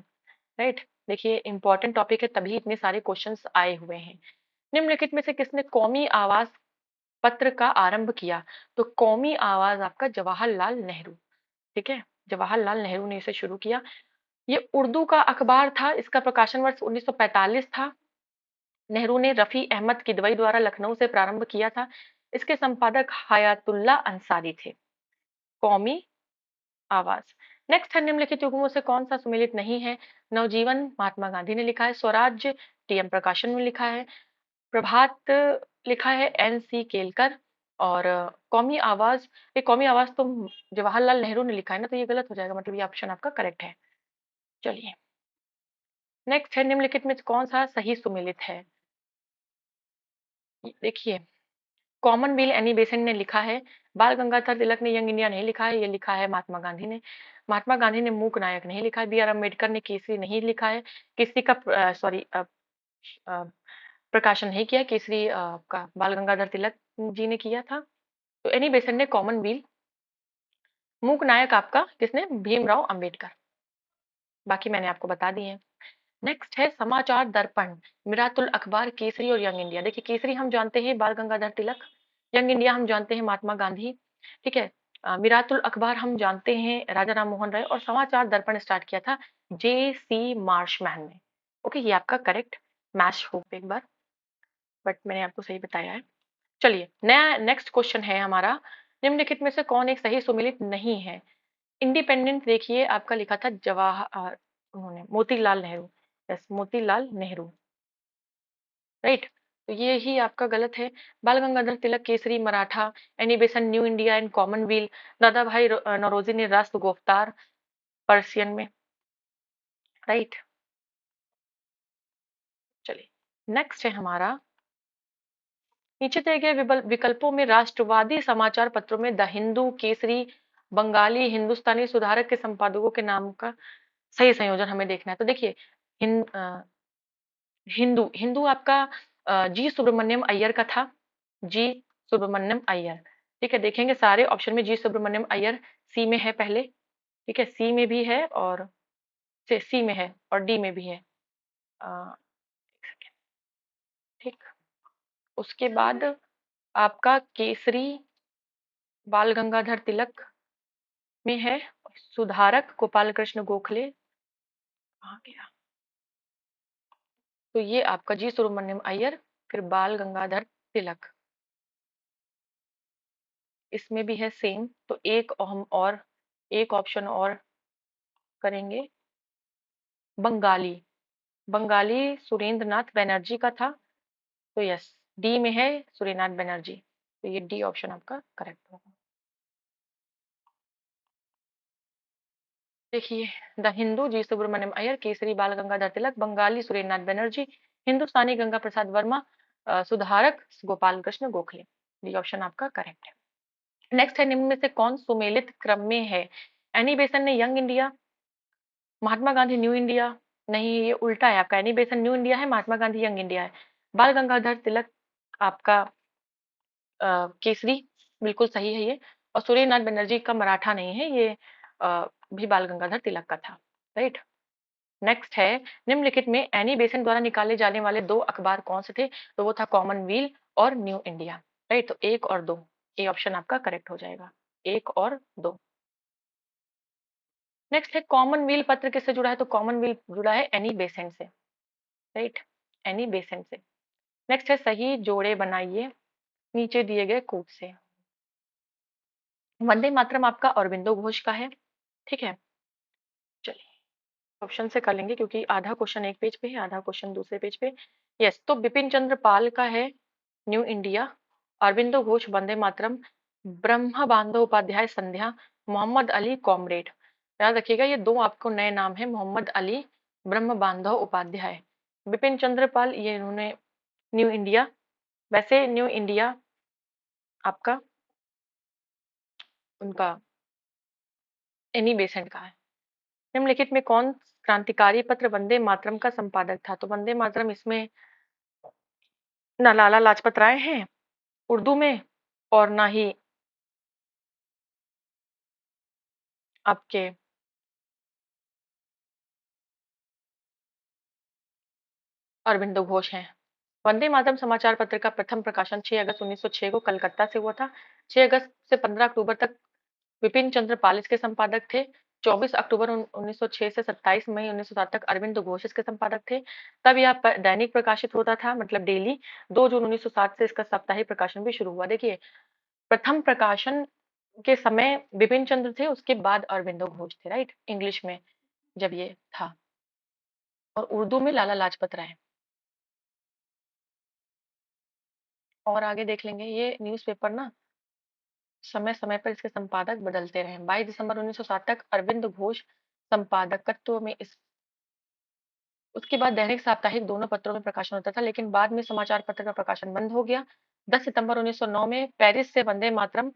राइट, देखिए इंपॉर्टेंट टॉपिक है, तभी इतने सारे क्वेश्चंस आए हुए हैं। निम्नलिखित में से किसने कौमी आवाज पत्र का आरंभ किया। तो कौमी आवाज आपका जवाहरलाल नेहरू। ठीक है, जवाहरलाल नेहरू ने इसे शुरू किया। ये उर्दू का अखबार था, इसका प्रकाशन वर्ष 1945 था। नेहरू ने रफी अहमद किदवई द्वारा लखनऊ से प्रारंभ किया था। इसके संपादक हयातुल्ला अंसारी थे। कौमी आवाज। नेक्स्ट है, निम्नलिखित युग्मों से कौन सा सुमेलित नहीं है। नवजीवन महात्मा गांधी ने लिखा है। स्वराज्य टी.एम. प्रकाशन में लिखा है। प्रभात लिखा है एन.सी. केलकर। और कौमी आवाज, ये कौमी आवाज तो जवाहरलाल नेहरू ने लिखा है ना, तो ये गलत हो जाएगा, मतलब ये ऑप्शन आपका करेक्ट है। चलिए, नेक्स्ट है, निम्नलिखित में कौन सा सही सुमेलित है। देखिए, कॉमनवेल्थ एनी बेसेंट ने लिखा है, बाल गंगाधर तिलक ने यंग इंडिया नहीं लिखा है, ये लिखा है महात्मा गांधी ने। महात्मा गांधी ने मूक नायक नहीं लिखा है, बी आर अम्बेडकर ने केसरी नहीं लिखा है, केसरी का सॉरी प्रकाशन नहीं किया, केसरी का बाल गंगाधर तिलक जी ने किया था। तो एनी बेसेंट ने कॉमनवेल्थ, मूक नायक आपका किसने, भीमराव अंबेडकर। बाकी मैंने आपको बता दिए हैं। नेक्स्ट है समाचार दर्पण, मिरातुल अखबार, केसरी और यंग इंडिया। देखिए, केसरी हम जानते हैं बाल गंगाधर तिलक, यंग इंडिया हम जानते हैं महात्मा गांधी, ठीक है। मिरातुल अखबार हम जानते हैं राजा राम मोहन राय, और समाचार दर्पण स्टार्ट किया था जे सी मार्शमैन ने। ओके, ये आपका करेक्ट मैच हो एक बार, बट मैंने आपको सही बताया है। चलिए, नया नेक्स्ट क्वेश्चन है हमारा, निम्नलिखित में से कौन एक सही सुमेलित नहीं है। इंडिपेंडेंट देखिए आपका लिखा था जवाहर, उन्होंने मोतीलाल नेहरू, यस मोतीलाल नेहरू, राइट। तो ये ही आपका गलत है। Bal Gangadhar Tilak Kesari Maratha, Annie Besant New India and Commonwealth, Dadabhai Naoroji ने राष्ट्र गुफ्तार पर्सियन में, राइट। चलिए, नेक्स्ट है हमारा, नीचे दिए गए विकल्पों में राष्ट्रवादी समाचार पत्रों में द हिंदू, केसरी, बंगाली, हिंदुस्तानी सुधारक के संपादकों के नाम का सही संयोजन हमें देखना है। तो देखिए, हिंदू हिंदू आपका जी सुब्रमण्यम अय्यर का था, जी सुब्रमण्यम अय्यर, ठीक है। देखेंगे सारे ऑप्शन में जी सुब्रमण्यम अय्यर सी में है पहले, ठीक है, सी में भी है और सी में है और डी में भी है। अ, ठीक, उसके बाद आपका केसरी बाल गंगाधर तिलक में है, सुधारक गोपाल कृष्ण गोखले, कहाँ गया, तो ये आपका जी सुब्रमण्यम अय्यर, फिर बाल गंगाधर तिलक, इसमें भी है सेम। तो एक हम और एक ऑप्शन और करेंगे, बंगाली, बंगाली सुरेंद्र नाथ बनर्जी का था, तो यस डी में है सुरेंद्रनाथ बनर्जी, तो ये डी ऑप्शन आपका करेक्ट होगा। देखिए, द हिंदू जी सुब्रमण्यम अय्यर, केसरी बाल गंगाधर तिलक, बंगाली सुरेंद्रनाथ बनर्जी, हिंदुस्तानी गंगा प्रसाद वर्मा, सुधारक गोपाल कृष्ण गोखले, ये ऑप्शन आपका करेक्ट है। नेक्स्ट है, निम्न में से कौन सुमेलित क्रम में है। एनी बेसन ने young India, Mahatma Gandhi new India, नहीं ये उल्टा है आपका, एनी बेसन न्यू इंडिया है, महात्मा गांधी यंग इंडिया है। बाल गंगाधर तिलक आपका केसरी, बिल्कुल सही है ये। और सूर्यनाथ बनर्जी का मराठा नहीं है ये, भी बाल गंगाधर तिलक का था, राइट। नेक्स्ट है, निम्नलिखित में एनी बेसेंट द्वारा निकाले जाने वाले दो अखबार कौन से थे। तो वो था कॉमनवेल्थ और न्यू इंडिया, राइट। तो एक और दो, ये ऑप्शन आपका करेक्ट हो जाएगा, एक और दो। नेक्स्ट है, कॉमनवेल्थ पत्र किससे जुड़ा है। तो कॉमनवेल्थ जुड़ा है एनी बेसेंट से, राइट, एनी बेसेंट से। नेक्स्ट है, सही जोड़े बनाइए नीचे दिए गए कोट से। वंदे मातरम आपका अरविंदो घोष का है, ठीक है। चलिए, ऑप्शन से कर लेंगे क्योंकि आधा क्वेश्चन एक पेज पे है, आधा क्वेश्चन दूसरे पेज पे। यस, तो बिपिन चंद्र पाल का है न्यू इंडिया, अरविंदो घोष वंदे मातरम, ब्रह्म बांधव उपाध्याय संध्या, मोहम्मद अली कॉमरेड। याद रखिएगा, ये दो आपको नए नाम है, मोहम्मद अली, ब्रह्म बांधव उपाध्याय। बिपिन चंद्र पाल ये इन्होंने न्यू इंडिया, वैसे न्यू इंडिया आपका उनका एनी बेसेंट का है। निम्नलिखित में कौन क्रांतिकारी पत्र वंदे मातरम का संपादक था। तो वंदे मातरम इसमें ना लाला लाजपत राय हैं उर्दू में, और ना ही आपके अरविंदो घोष हैं। वंदे मातरम समाचार पत्र का प्रथम प्रकाशन 6 अगस्त 1906 को कलकत्ता से हुआ था। 6 अगस्त से 15 अक्टूबर तक विपिन चंद्र पाल इसके संपादक थे। 24 अक्टूबर 1906 से 27 मई 1907 तक अरविंद घोष इसके संपादक थे। तब यह दैनिक प्रकाशित होता था, मतलब डेली। 2 जून 1907 से इसका साप्ताहिक प्रकाशन भी शुरू हुआ। देखिए, प्रथम प्रकाशन के समय बिपिन चंद्र थे, उसके बाद अरविंदो घोष थे, राइट, इंग्लिश में जब ये था, और उर्दू में लाला लाजपत राय। और आगे देख लेंगे, ये न्यूज़पेपर ना समय समय पर इसके संपादक बदलते रहे। 22 दिसंबर 1907 तक अरविंद घोष संपादकत्व में इस उसके बाद दैनिक साप्ताहिक दोनों पत्रों में प्रकाशन होता था, लेकिन बाद में समाचार पत्र का प्रकाशन बंद हो गया। 10 सितंबर 1909 में पेरिस से वंदे मातरम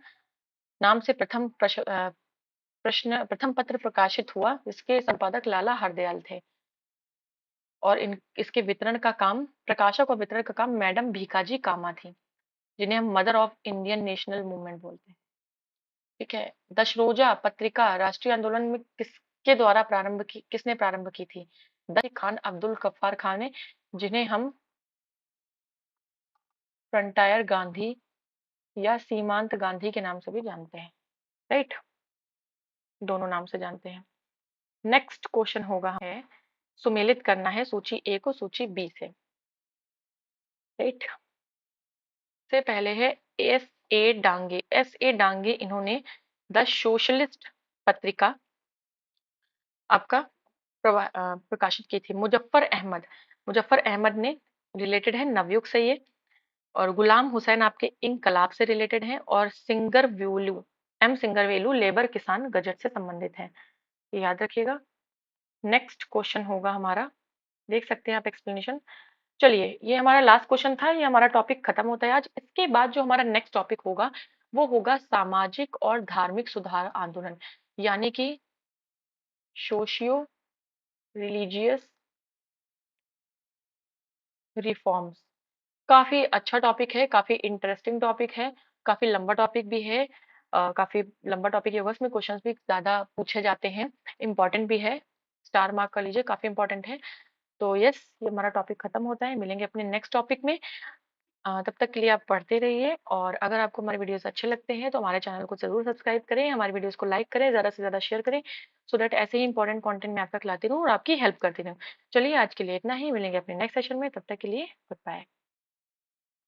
नाम से प्रथम पत्र प्रकाशित हुआ। इसके संपादक लाला हरदयाल थे और इसके वितरण का काम, प्रकाशक और वितरण का काम मैडम भीकाजी कामा थी, जिन्हें हम mother of Indian national movement बोलते हैं। ठीक है। दशरोजा पत्रिका राष्ट्रीय आंदोलन में किसने प्रारंभ की थी? खान अब्दुल गफ्फार खान ने, जिन्हें हम फ्रंटायर गांधी या सीमांत गांधी के नाम से भी जानते हैं। राइट, दोनों नाम से जानते हैं। नेक्स्ट क्वेश्चन होगा है, सुमेलित करना है सूची ए को सूची बी से। राइट, से पहले है एस ए डांगे, इन्होंने द सोशलिस्ट पत्रिका आपका प्रकाशित की थी। मुजफ्फर अहमद ने रिलेटेड है नवयुग से ये, और गुलाम हुसैन आपके इनकलाब से रिलेटेड है, और सिंगरवेलू लेबर किसान गजट से संबंधित है, ये याद रखिएगा। नेक्स्ट क्वेश्चन होगा हमारा, देख सकते हैं आप एक्सप्लेनेशन। चलिए, ये हमारा लास्ट क्वेश्चन था, ये हमारा टॉपिक खत्म होता है आज। इसके बाद जो हमारा नेक्स्ट टॉपिक होगा वो होगा सामाजिक और धार्मिक सुधार आंदोलन, यानी कि सोशियो रिलीजियस रिफॉर्म्स। काफी अच्छा टॉपिक है, काफी इंटरेस्टिंग टॉपिक है, काफी लंबा टॉपिक भी है। काफी लंबा टॉपिक होगा, इसमें क्वेश्चंस भी ज्यादा पूछे जाते हैं, इंपॉर्टेंट भी है, स्टार मार्क कर लीजिए, काफी इंपॉर्टेंट है। तो यस, ये हमारा टॉपिक खत्म होता है, मिलेंगे अपने नेक्स्ट टॉपिक में। तब तक के लिए आप पढ़ते रहिए, और अगर आपको हमारे वीडियोस अच्छे लगते हैं तो हमारे चैनल को जरूर सब्सक्राइब करें, हमारे वीडियोस को लाइक करें, ज़्यादा से ज़्यादा शेयर करें, सो दैट ऐसे ही इंपॉर्टेंट कंटेंट मैं आप तक लाती रहूँ और आपकी हेल्प करती रहूँ। चलिए, आज के लिए इतना ही, मिलेंगे अपने नेक्स्ट सेशन में, तब तक के लिए गुड बाय।